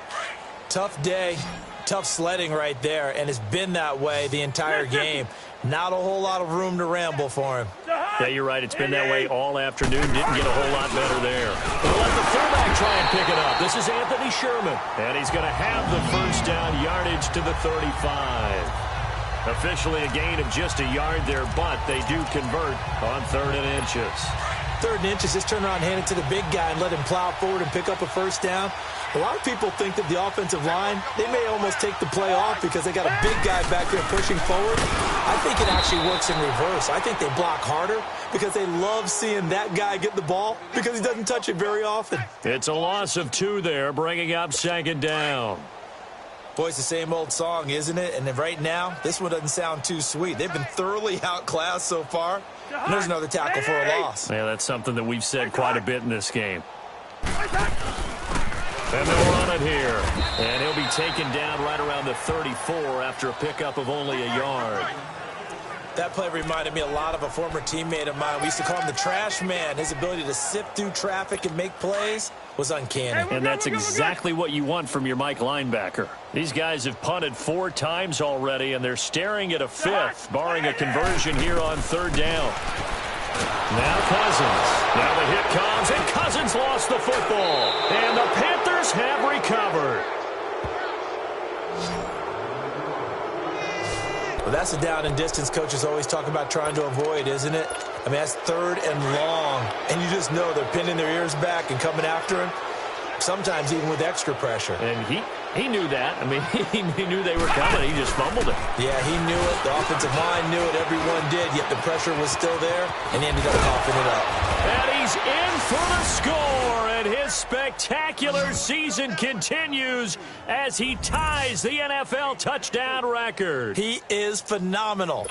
Tough day. Tough sledding right there, and it's been that way the entire game. Not a whole lot of room to ramble for him. Yeah, you're right. It's been that way all afternoon. Didn't get a whole lot better there. They'll let the fullback try and pick it up. This is Anthony Sherman, and he's going to have the first down yardage to the 35. Officially a gain of just a yard there, but they do convert on 3rd and inches. 3rd and inches, just turn around and hand it to the big guy and let him plow forward and pick up a first down. A lot of people think that the offensive line, they may almost take the play off because they got a big guy back there pushing forward. I think it actually works in reverse. I think they block harder because they love seeing that guy get the ball because he doesn't touch it very often. It's a loss of 2 there, bringing up 2nd down. Boy, it's the same old song, isn't it? And right now, this one doesn't sound too sweet. They've been thoroughly outclassed so far. And there's another tackle for a loss. Yeah, that's something that we've said quite a bit in this game. And they'll run it here. And he'll be taken down right around the 34 after a pickup of only a yard. That play reminded me a lot of a former teammate of mine. We used to call him the trash man. His ability to sift through traffic and make plays was uncanny. And that's exactly what you want from your Mike linebacker. These guys have punted 4 times already, and they're staring at a 5th, barring a conversion here on 3rd down. Now Cousins. Now the hit comes, and Cousins lost the football. And the Panthers have recovered. Well, that's the down and distance coaches always talk about trying to avoid, isn't it? I mean, that's 3rd and long, and you just know they're pinning their ears back and coming after him, sometimes even with extra pressure. And he knew that. I mean, he knew they were coming. He just fumbled it. Yeah, he knew it. The offensive line knew it. Everyone did, yet the pressure was still there, and he ended up coughing it up. And he's in for the score, and his spectacular season continues as he ties the NFL touchdown record. He is phenomenal.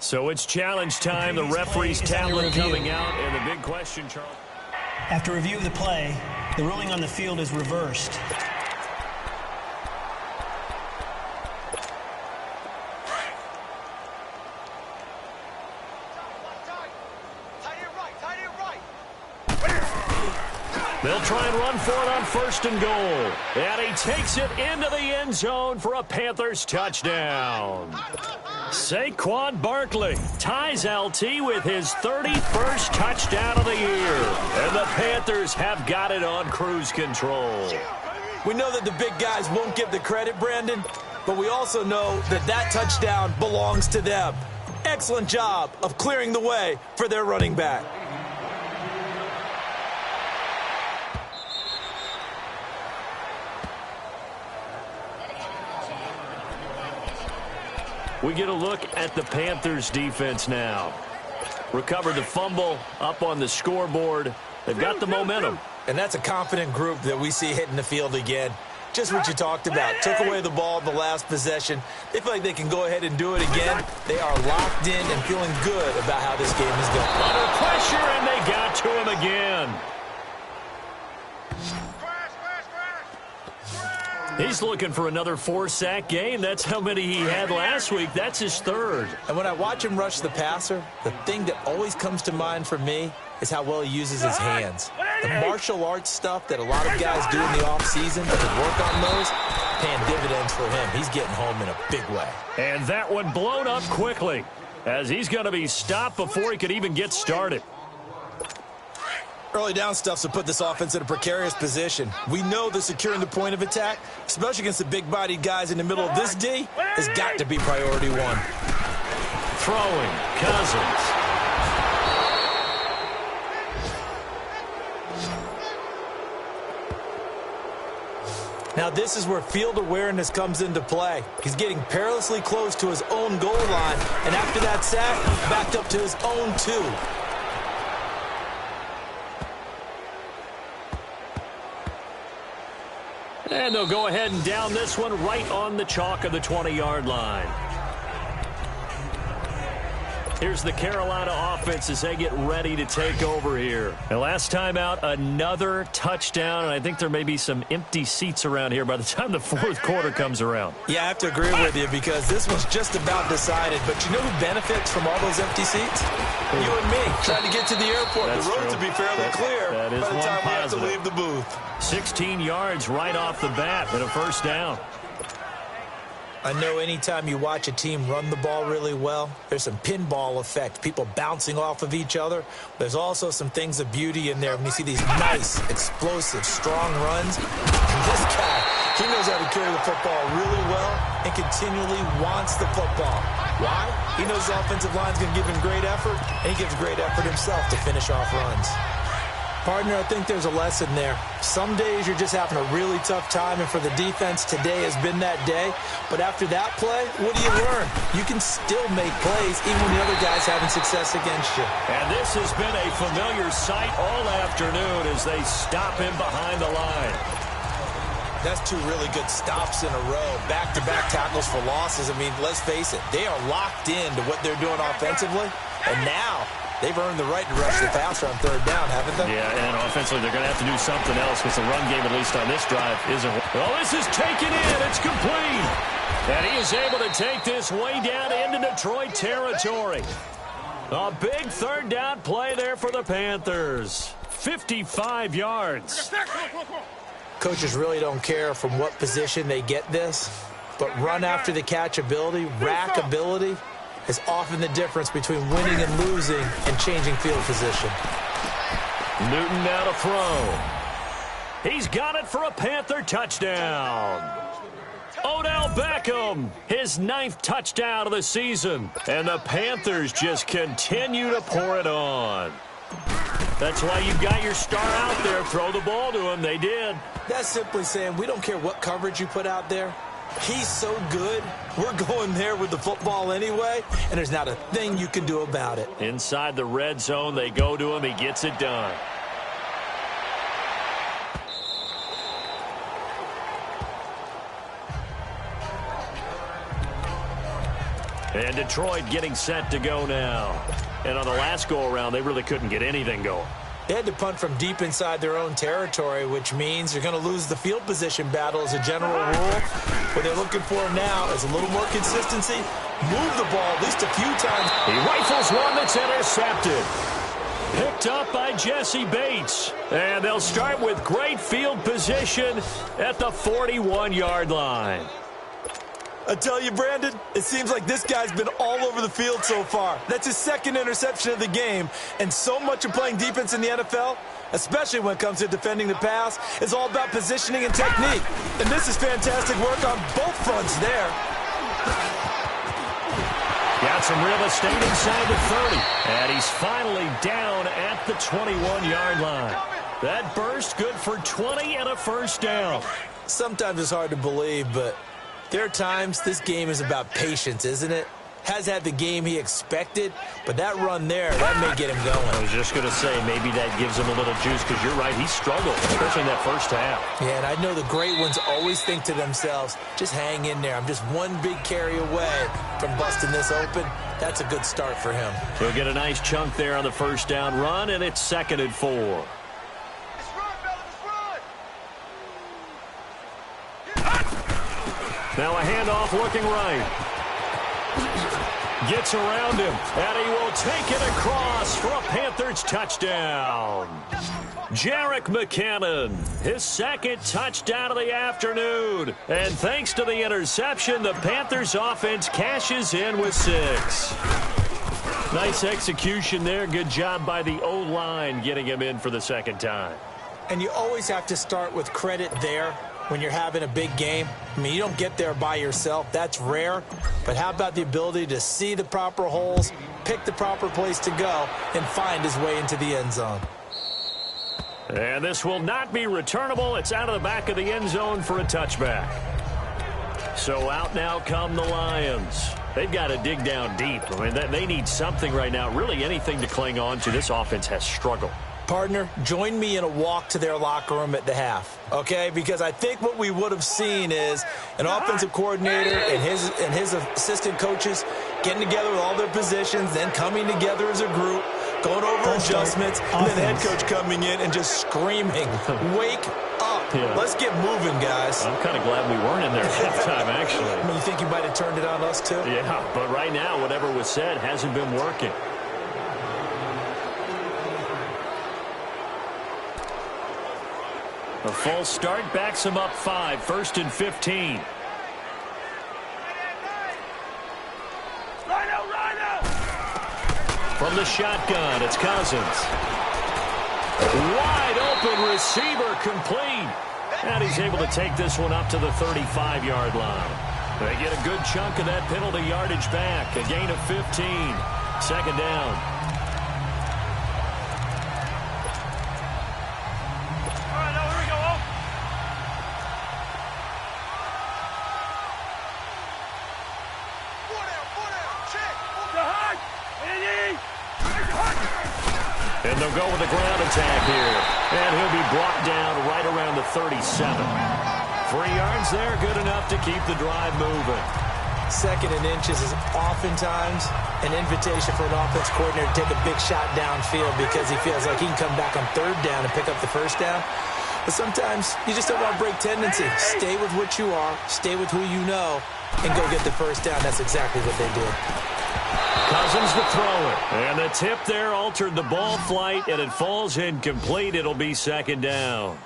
So it's challenge time. The referee's tablet coming out, and the big question, Charles. After review of the play, the ruling on the field is reversed. They'll try and run for it on 1st and goal. And he takes it into the end zone for a Panthers touchdown. Saquon Barkley ties LT with his 31st touchdown of the year. And the Panthers have got it on cruise control. We know that the big guys won't get the credit, Brandon, but we also know that that touchdown belongs to them. Excellent job of clearing the way for their running back. We get a look at the Panthers defense now. Recovered the fumble up on the scoreboard. They've got the momentum. And that's a confident group that we see hitting the field again. Just what you talked about. Took away the ball in the last possession. They feel like they can go ahead and do it again. They are locked in and feeling good about how this game is going. Under pressure, and they got to him again. He's looking for another 4-sack game. That's how many he had last week. That's his 3rd. And when I watch him rush the passer, the thing that always comes to mind for me is how well he uses his hands. The martial arts stuff that a lot of guys do in the offseason to work on those, paying dividends for him. He's getting home in a big way. And that one blown up quickly as he's going to be stopped before he could even get started. Early down stuff's to put this offense in a precarious position. We know that securing the point of attack, especially against the big-bodied guys in the middle of this D, has got to be priority 1. Throwing, Cousins. Now this is where field awareness comes into play. He's getting perilously close to his own goal line, and after that sack, backed up to his own 2. And they'll go ahead and down this one right on the chalk of the 20-yard line. Here's the Carolina offense as they get ready to take over here. And last time out, another touchdown, and I think there may be some empty seats around here by the time the 4th quarter comes around. Yeah, I have to agree with you because this one's just about decided. But you know who benefits from all those empty seats? You and me, trying to get to the airport. That's the roads true. will be fairly clear That is by the one time we have to positive. leave the booth. 16 yards right off the bat and a 1st down. I know anytime you watch a team run the ball really well, there's some pinball effect, people bouncing off of each other. There's also some things of beauty in there when you see these nice, explosive, strong runs. And this guy, he knows how to carry the football really well and continually wants the football. Why? He knows the offensive line's going to give him great effort, and he gives great effort himself to finish off runs. Partner, I think there's a lesson there. Some days you're just having a really tough time, and for the defense, today has been that day. But after that play, what do you learn? You can still make plays even when the other guy's having success against you. And this has been a familiar sight all afternoon as they stop him behind the line. That's two really good stops in a row. Back-to-back tackles for losses. I mean, let's face it, they are locked into what they're doing offensively. And now they've earned the right to rush the passer on third down, haven't they? Yeah, and offensively, they're going to have to do something else because the run game, at least on this drive, isn't. Oh, this is taken in. It's complete. And he is able to take this way down into Detroit territory. A big third down play there for the Panthers. 55 yards. Coaches really don't care from what position they get this, but run after the catch ability, rack ability, is often the difference between winning and losing and changing field position. Newton now to throw. He's got it for a Panther touchdown. Odell Beckham, his 9th touchdown of the season. And the Panthers just continue to pour it on. That's why you've got your star out there. Throw the ball to him. They did. That's simply saying we don't care what coverage you put out there. He's so good, we're going there with the football anyway, and there's not a thing you can do about it. Inside the red zone, they go to him. He gets it done. And Detroit getting set to go now. And on the last go-around, they really couldn't get anything going. They had to punt from deep inside their own territory, which means you're going to lose the field position battle as a general rule. What they're looking for now is a little more consistency. Move the ball at least a few times. He rifles one that's intercepted. Picked up by Jesse Bates. And they'll start with great field position at the 41-yard line. I tell you, Brandon, it seems like this guy's been all over the field so far. That's his 2nd interception of the game. And so much of playing defense in the NFL, especially when it comes to defending the pass, is all about positioning and technique. And this is fantastic work on both fronts there. Got some real estate inside the 30. And he's finally down at the 21-yard line. That burst good for 20 and a first down. Sometimes it's hard to believe, but there are times this game is about patience, isn't it? Has had the game he expected, but that run there, that may get him going. I was just going to say, maybe that gives him a little juice, because you're right, he struggled, especially in that first half. Yeah, and I know the great ones always think to themselves, just hang in there. I'm just one big carry away from busting this open. That's a good start for him. He'll get a nice chunk there on the first down run, and it's 2nd and 4. Now a handoff looking right. Gets around him, and he will take it across for a Panthers touchdown. Jerick McKinnon, his 2nd touchdown of the afternoon. And thanks to the interception, the Panthers offense cashes in with 6. Nice execution there. Good job by the O-line getting him in for the 2nd time. And you always have to start with credit there when you're having a big game. I mean, you don't get there by yourself. That's rare. But how about the ability to see the proper holes, pick the proper place to go, and find his way into the end zone? And this will not be returnable. It's out of the back of the end zone for a touchback. So out now come the Lions. They've got to dig down deep. I mean, they need something right now, really anything to cling on to. This offense has struggled. Partner, join me in a walk to their locker room at the half, okay? Because I think what we would have seen is an offensive coordinator and his assistant coaches getting together with all their positions, then coming together as a group, going over adjustments, and then the head coach coming in and just screaming, wake up. Yeah. Let's get moving, guys. I'm kind of glad we weren't in there at halftime, actually. I mean, you think you might have turned it on us, too? Yeah, but right now, whatever was said hasn't been working. A false start backs him up 5, 1st and 15. From the shotgun, it's Cousins. Wide open receiver complete. And he's able to take this one up to the 35-yard line. They get a good chunk of that penalty yardage back. A gain of 15. Second down. All right, now here we go. Four down, check. And they'll go with a ground attack here. And he'll be brought down right around the 37. 3 yards there, good enough to keep the drive moving. Second and inches is oftentimes an invitation for an offense coordinator to take a big shot downfield because he feels like he can come back on third down and pick up the first down. But sometimes you just don't want to break tendency. Stay with what you are, stay with who you know, and go get the first down. That's exactly what they did. Cousins to throw it. And the tip there altered the ball flight, and it falls incomplete. It'll be second down.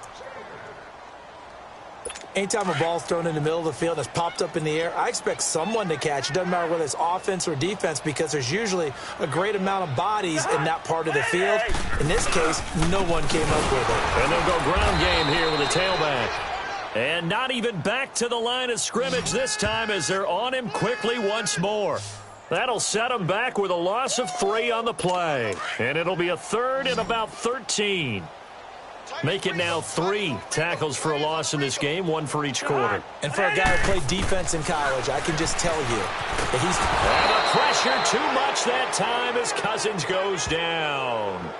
Anytime a ball's thrown in the middle of the field and it's popped up in the air, I expect someone to catch. It doesn't matter whether it's offense or defense because there's usually a great amount of bodies in that part of the field. In this case, no one came up with it. And they'll go ground game here with a tailback. And not even back to the line of scrimmage this time as they're on him quickly once more. That'll set him back with a loss of 3 on the play. And it'll be a third and about 13. Make it now 3 tackles for a loss in this game, 1 for each quarter. And for a guy who played defense in college, I can just tell you that he's... And the pressure too much that time as Cousins goes down.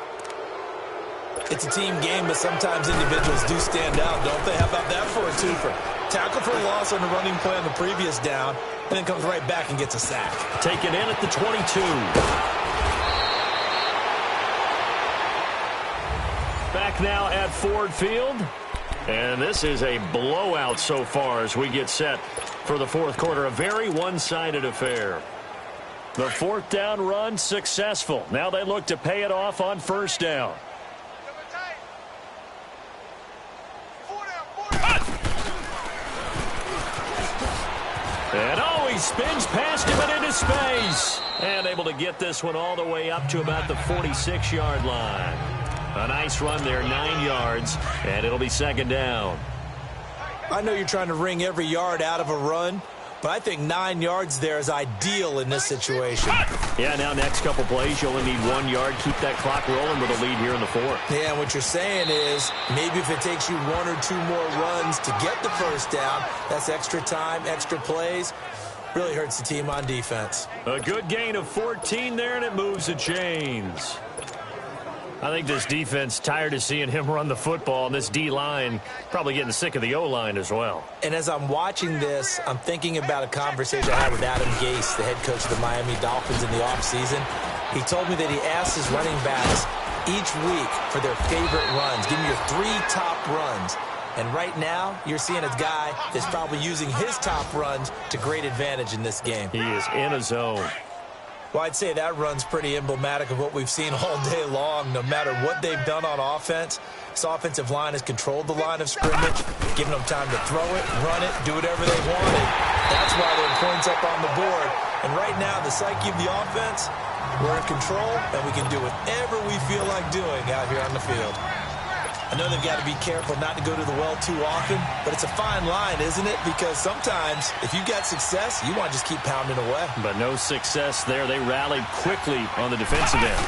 It's a team game, but sometimes individuals do stand out, don't they? How about that for a twofer? Tackle for a loss on the running play on the previous down, and then comes right back and gets a sack. Taken in at the 22. Back now at Ford Field. And this is a blowout so far as we get set for the fourth quarter. A very one-sided affair. The fourth down run successful. Now they look to pay it off on first down. And oh, he spins past him and into space. And able to get this one all the way up to about the 46-yard line. A nice run there, 9 yards, and it'll be second down. I know you're trying to wring every yard out of a run, but I think 9 yards there is ideal in this situation. Yeah, now next couple plays, you only need 1 yard. Keep that clock rolling with a lead here in the fourth. Yeah, and what you're saying is maybe if it takes you 1 or 2 more runs to get the first down, that's extra time, extra plays. Really hurts the team on defense. A good gain of 14 there, and it moves the chains. I think this defense tired of seeing him run the football, and this D-line probably getting sick of the O-line as well. And as I'm watching this, I'm thinking about a conversation I had with Adam Gase, the head coach of the Miami Dolphins in the offseason. He told me that he asked his running backs each week for their favorite runs. Give me your 3 top runs. And right now, you're seeing a guy that's probably using his top runs to great advantage in this game. He is in a zone. Well, I'd say that run's pretty emblematic of what we've seen all day long. No matter what they've done on offense, this offensive line has controlled the line of scrimmage, giving them time to throw it, run it, do whatever they wanted. That's why they're points up on the board. And right now, the psyche of the offense, we're in control, and we can do whatever we feel like doing out here on the field. I know they've got to be careful not to go to the well too often, but it's a fine line, isn't it? Because sometimes, if you've got success, you want to just keep pounding away. But no success there. They rallied quickly on the defensive end.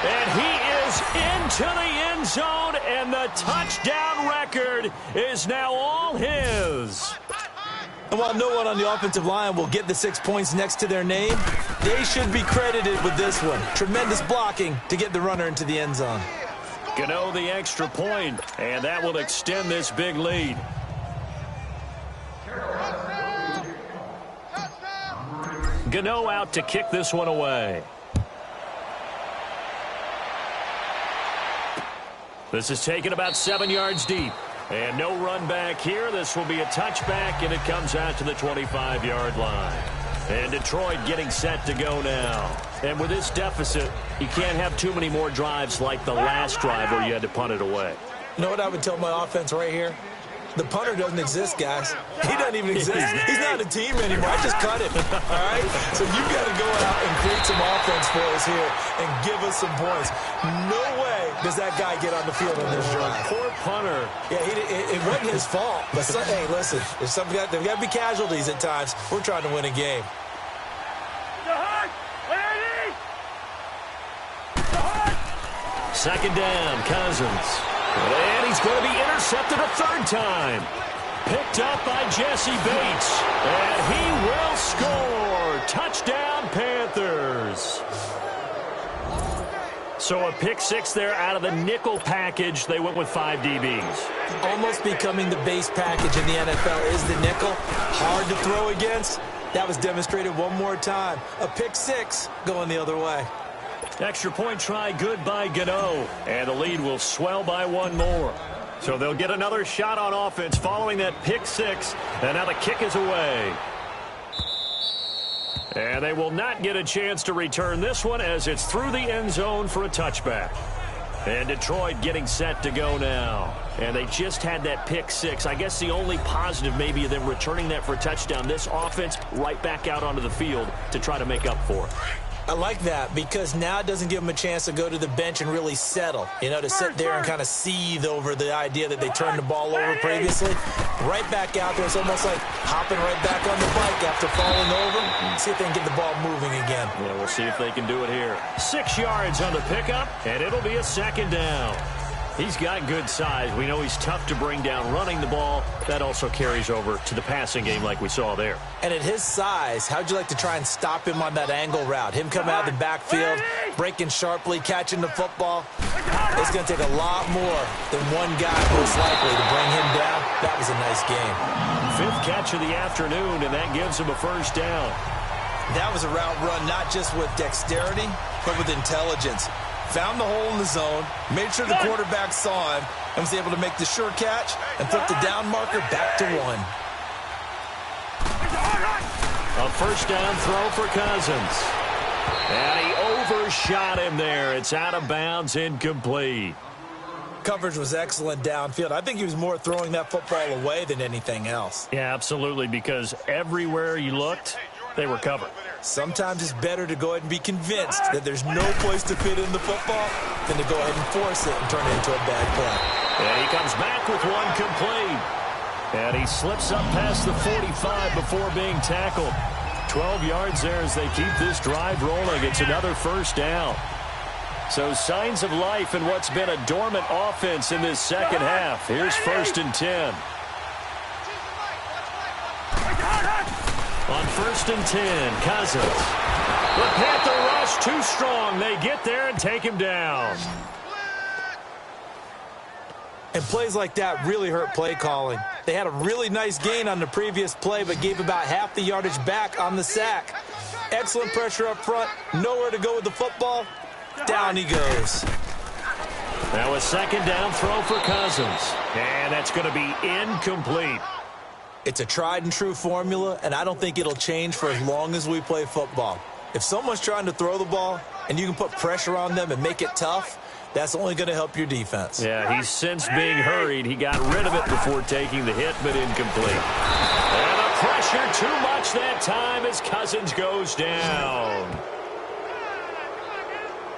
And he is into the end zone, and the touchdown record is now all his. And while no one on the offensive line will get the 6 points next to their name, they should be credited with this one. Tremendous blocking to get the runner into the end zone. Gano the extra point, and that will extend this big lead. Gano out to kick this one away. This is taken about 7 yards deep. And no run back here. This will be a touchback, and it comes out to the 25-yard line. And Detroit getting set to go now. And with this deficit, you can't have too many more drives like the last drive where you had to punt it away. You know what I would tell my offense right here? The punter doesn't exist, guys. He doesn't even exist. He's not a team anymore. I just cut him, all right? So you got to go out and create some offense for us here and give us some points. No way does that guy get on the field on this drive. Poor punter. Yeah, it wasn't his fault. But hey, listen, there's got to be casualties at times. We're trying to win a game. Second down, Cousins. And he's going to be intercepted a third time. Picked up by Jesse Bates. And he will score. Touchdown, Panthers. So a pick six there out of the nickel package. They went with 5 DBs. Almost becoming the base package in the NFL is the nickel. Hard to throw against. That was demonstrated one more time. A pick six going the other way. Extra point try good by Gano. And the lead will swell by one more. So they'll get another shot on offense following that pick six. And now the kick is away. And they will not get a chance to return this one as it's through the end zone for a touchback. And Detroit getting set to go now. And they just had that pick six. I guess the only positive maybe of them returning that for a touchdown. This offense right back out onto the field to try to make up for it. I like that because now it doesn't give them a chance to go to the bench and really settle, to sit there and kind of seethe over the idea that they turned the ball over previously. Right back out there. It's almost like hopping right back on the bike after falling over. See if they can get the ball moving again. Yeah, we'll see if they can do it here. 6 yards on the pickup, and it'll be a second down. He's got good size. We know he's tough to bring down running the ball. That also carries over to the passing game like we saw there. And at his size, how'd you like to try and stop him on that angle route? Him coming out of the backfield, breaking sharply, catching the football. It's going to take a lot more than one guy most likely to bring him down. That was a nice game. 5th catch of the afternoon, and that gives him a first down. That was a route run not just with dexterity, but with intelligence. Found the hole in the zone, made sure the quarterback saw him, and was able to make the sure catch and flip the down marker back to 1. A first down throw for Cousins. And he overshot him there. It's out of bounds, incomplete. Coverage was excellent downfield. I think he was more throwing that football away than anything else. Yeah, absolutely, because everywhere you looked, they were covered. Sometimes it's better to go ahead and be convinced that there's no place to fit in the football than to go ahead and force it and turn it into a bad play. And he comes back with one complete. And he slips up past the 45 before being tackled. 12 yards there as they keep this drive rolling. It's another first down. So signs of life in what's been a dormant offense in this second half. Here's 1st and 10. On 1st and 10, Cousins. The Panther rush too strong. They get there and take him down. And plays like that really hurt play calling. They had a really nice gain on the previous play, but gave about half the yardage back on the sack. Excellent pressure up front. Nowhere to go with the football. Down he goes. Now a second down throw for Cousins. And that's going to be incomplete. It's a tried and true formula, and I don't think it'll change for as long as we play football. If someone's trying to throw the ball and you can put pressure on them and make it tough, that's only going to help your defense. Yeah, he's since being hurried. He got rid of it before taking the hit, but incomplete. And the pressure too much that time as Cousins goes down.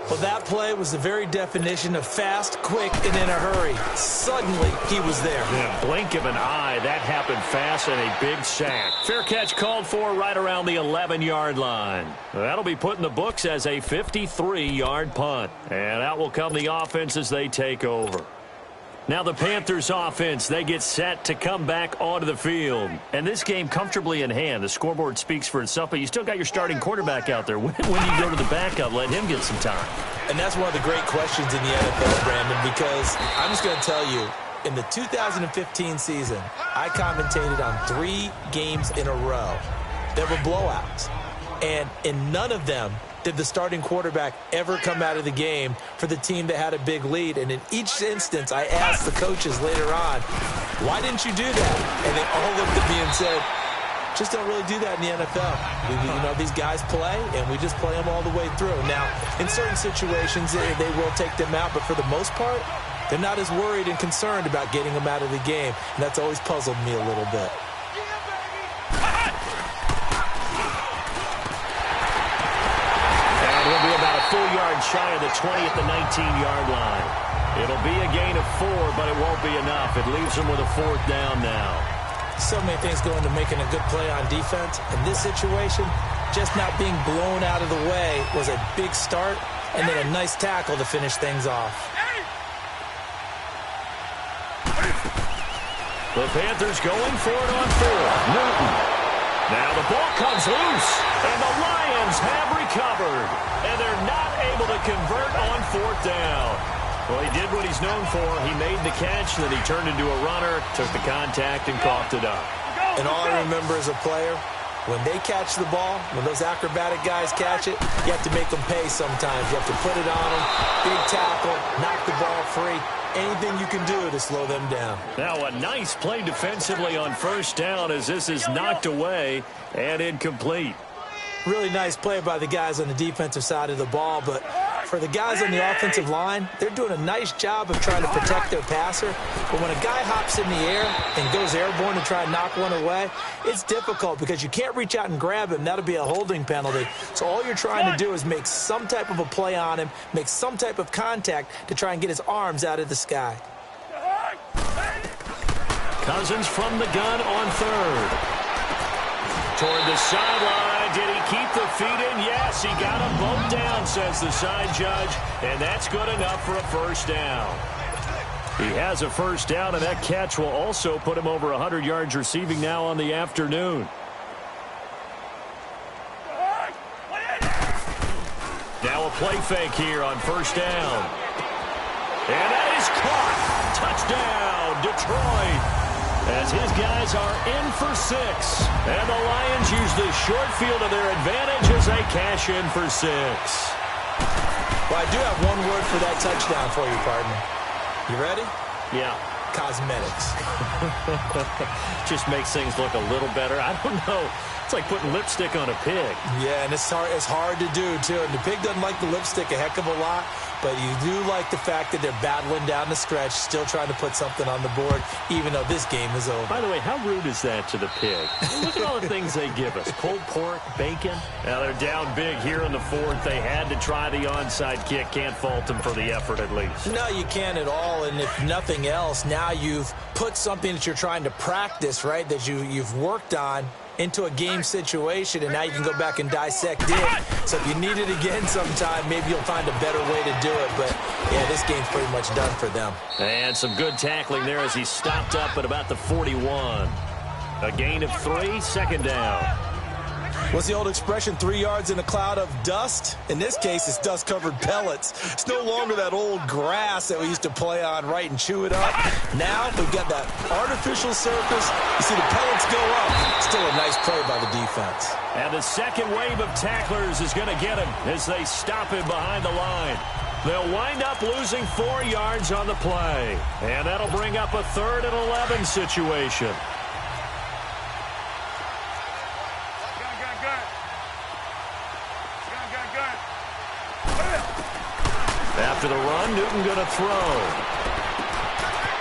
Well, that play was the very definition of fast, quick, and in a hurry. Suddenly, he was there. Yeah, blink of an eye. That happened fast and a big sack. Fair catch called for right around the 11-yard line. That'll be put in the books as a 53-yard punt. And out will come the offense as they take over. Now the Panthers offense, they get set to come back onto the field. And this game comfortably in hand. The scoreboard speaks for itself, but you still got your starting quarterback out there. When do you go to the backup? Let him get some time. And that's one of the great questions in the NFL, Brandon, because I'm just going to tell you, in the 2015 season, I commentated on 3 games in a row. There were blowouts. And in none of them did the starting quarterback ever come out of the game for the team that had a big lead. And in each instance, I asked the coaches later on, why didn't you do that? And they all looked at me and said, just don't really do that in the NFL. These guys play, and we just play them all the way through. Now, in certain situations, they will take them out, but for the most part, They're not as worried and concerned about getting him out of the game, and that's always puzzled me a little bit. And he'll be about a full yard shy of the 20 at the 19-yard line. It'll be a gain of 4, but it won't be enough. It leaves him with a 4th down now. So many things go into making a good play on defense. In this situation, just not being blown out of the way was a big start, and then a nice tackle to finish things off. The Panthers going for it on 4. Newton. Now the ball comes loose, and the Lions have recovered, and they're not able to convert on 4th down. Well, he did what he's known for. He made the catch, then he turned into a runner, took the contact, and coughed it up. And all I remember as a player, when they catch the ball, when those acrobatic guys catch it, you have to make them pay sometimes. You have to put it on them, big tackle, knock the ball free. Anything you can do to slow them down. Now a nice play defensively on 1st down as this is knocked away and incomplete. Really nice play by the guys on the defensive side of the ball, but for the guys on the offensive line, they're doing a nice job of trying to protect their passer. But when a guy hops in the air and goes airborne to try and knock one away, it's difficult because you can't reach out and grab him. That'll be a holding penalty. So all you're trying to do is make some type of a play on him, make some type of contact to try and get his arms out of the sky. Cousins from the gun on 3rd. Toward the sideline. Did he keep the feet in? Yes, he got them both down, says the side judge, and that's good enough for a 1st down. He has a 1st down, and that catch will also put him over 100 yards receiving now on the afternoon. Now a play fake here on 1st down. And that is caught. Touchdown, Detroit. As his guys are in for 6. And the Lions use the short field to their advantage as they cash in for 6. Well, I do have one word for that touchdown for you, partner. You ready? Yeah. Cosmetics. Just makes things look a little better. I don't know. It's like putting lipstick on a pig. Yeah, and it's hard to do, too. And the pig doesn't like the lipstick a heck of a lot, but you do like the fact that they're battling down the stretch, still trying to put something on the board, even though this game is over. By the way, how rude is that to the pig? Look at all the things they give us. Pulled pork, bacon. Now they're down big here in the 4th. They had to try the onside kick. Can't fault them for the effort at least. No, you can't at all. And if nothing else, now you've put something that you're trying to practice, right, that you've worked on into a game situation, and now you can go back and dissect it. So if you need it again sometime, maybe you'll find a better way to do it. But, yeah, this game's pretty much done for them. And some good tackling there as he stopped up at about the 41. A gain of 3, 2nd down. What's the old expression, 3 yards in a cloud of dust? In this case, it's dust-covered pellets. It's no longer that old grass that we used to play on, right, and chew it up. Now we've got that artificial surface. You see the pellets go up. Still a nice play by the defense. And the second wave of tacklers is going to get him as they stop him behind the line. They'll wind up losing 4 yards on the play. And that'll bring up a 3rd and 11 situation. After the run, Newton going to throw.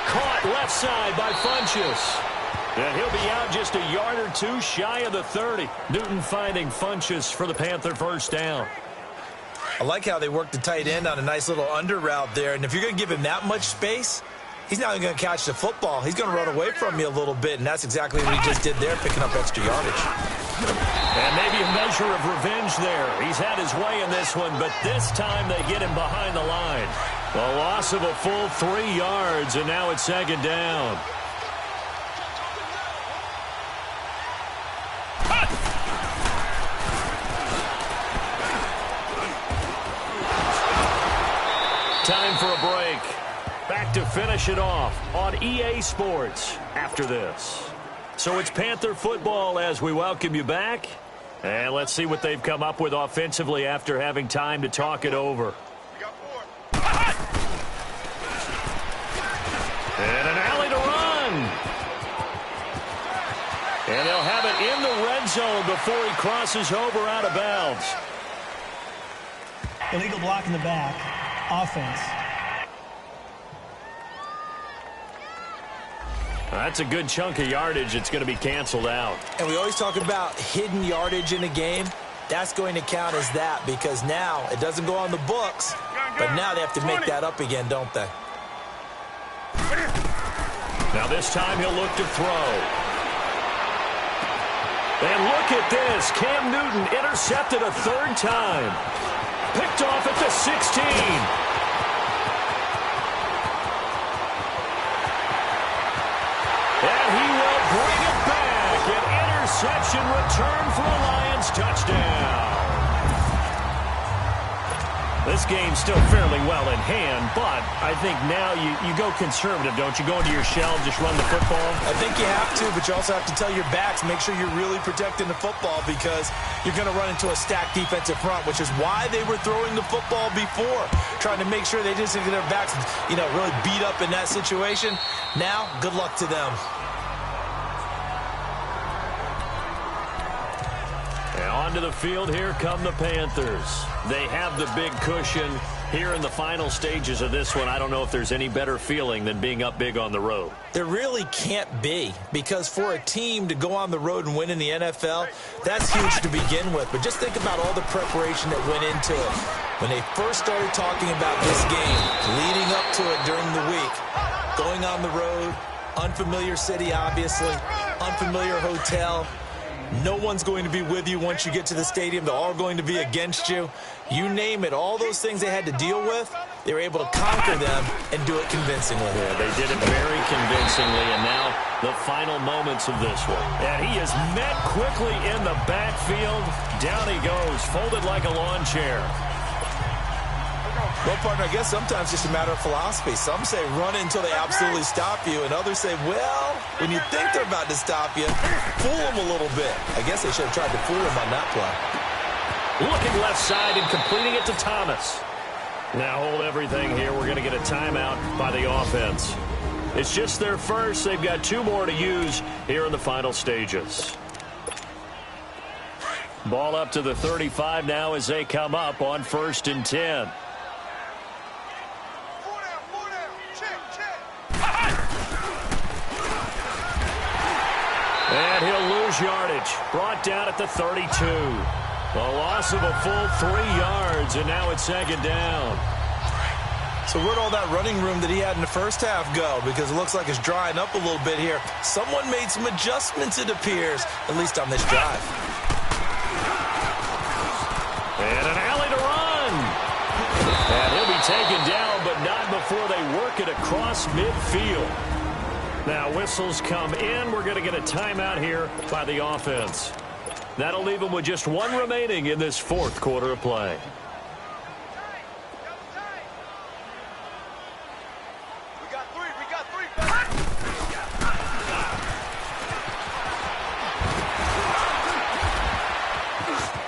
Caught left side by Funchess. And he'll be out just a yard or 2 shy of the 30. Newton finding Funchess for the Panther 1st down. I like how they worked the tight end on a nice little under route there. And if you're going to give him that much space, he's not even going to catch the football. He's going to run away from you a little bit, and that's exactly what he just did there, picking up extra yardage. And maybe a measure of revenge there. He's had his way in this one, but this time they get him behind the line. A loss of a full 3 yards, and now it's 2nd down. Time for a break. Back to finish it off on EA Sports after this. So it's Panther football as we welcome you back. And let's see what they've come up with offensively after having time to talk it over. And an alley to run. And they'll have it in the red zone before he crosses over out of bounds. Illegal block in the back. Offense. That's a good chunk of yardage. It's going to be canceled out. And we always talk about hidden yardage in a game. That's going to count as that because now it doesn't go on the books, but now they have to make that up again, don't they? Now this time he'll look to throw. And look at this. Cam Newton intercepted a third time. Picked off at the 16. And he will bring it back. An interception return for a Lions touchdown. This game's still fairly well in hand, but I think now you go conservative, don't you? Go into your shell and just run the football? I think you have to, but you also have to tell your backs, make sure you're really protecting the football because you're going to run into a stacked defensive front, which is why they were throwing the football before, trying to make sure they didn't get their backs, really beat up in that situation. Now, good luck to them. Onto the field, here come the Panthers. They have the big cushion here in the final stages of this one. I don't know if there's any better feeling than being up big on the road. There really can't be, because for a team to go on the road and win in the NFL, that's huge to begin with. But just think about all the preparation that went into it. When they first started talking about this game, leading up to it during the week, going on the road, unfamiliar city, obviously, unfamiliar hotel. No one's going to be with you once you get to the stadium. They're all going to be against you. You name it, all those things they had to deal with, they were able to conquer them and do it convincingly. Yeah, they did it very convincingly, and now the final moments of this one. And he is met quickly in the backfield. Down he goes, folded like a lawn chair. Well, partner, I guess sometimes it's just a matter of philosophy. Some say run until they absolutely stop you, and others say, well, when you think they're about to stop you, fool them a little bit. I guess they should have tried to fool them on that play. Looking left side and completing it to Thomas. Now hold everything here. We're going to get a timeout by the offense. It's just their first. They've got 2 more to use here in the final stages. Ball up to the 35 now as they come up on 1st and 10. And he'll lose yardage. Brought down at the 32. A loss of a full 3 yards, and now it's 2nd down. So where'd all that running room that he had in the first half go? Because it looks like it's drying up a little bit here. Someone made some adjustments, it appears, at least on this drive. And an alley to run. And he'll be taken down, but not before they work it across midfield. Now whistles come in. We're going to get a timeout here by the offense. That'll leave them with just 1 remaining in this 4th quarter of play. We got three.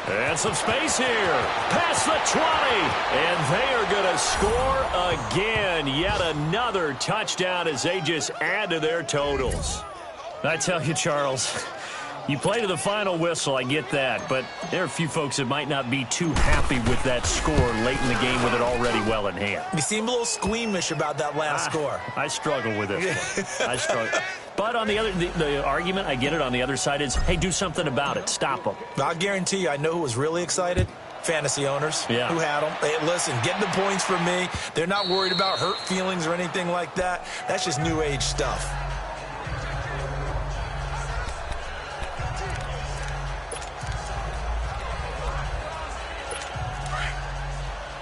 And some space here. Past the 20. And they are going to score again. Yet another touchdown as they just add to their totals. I tell you, Charles, you play to the final whistle, I get that. But there are a few folks that might not be too happy with that score late in the game with it already well in hand. You seem a little squeamish about that last score. I struggle with it. I struggle. But on the other, the argument, I get it, on the other side is, hey, do something about it. Stop them. I'll guarantee you, I know who was really excited. Fantasy owners who had them. Hey, listen, get the points from me. They're not worried about hurt feelings or anything like that. That's just new age stuff.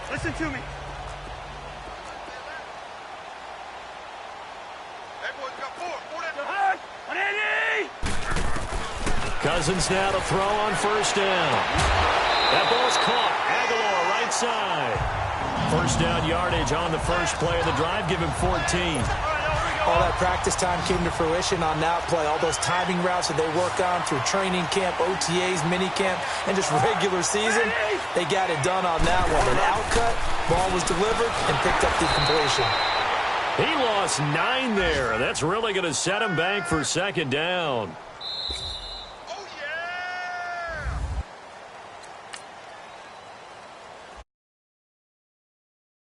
Listen to me. Cousins now to throw on 1st down. That ball's caught. Aguilar right side. 1st down yardage on the first play of the drive. Give him 14. All that practice time came to fruition on that play. All those timing routes that they work on through training camp, OTAs, mini camp, and just regular season, they got it done on that one. An outcut, ball was delivered, and picked up the completion. He lost 9 there. That's really going to set him back for 2nd down.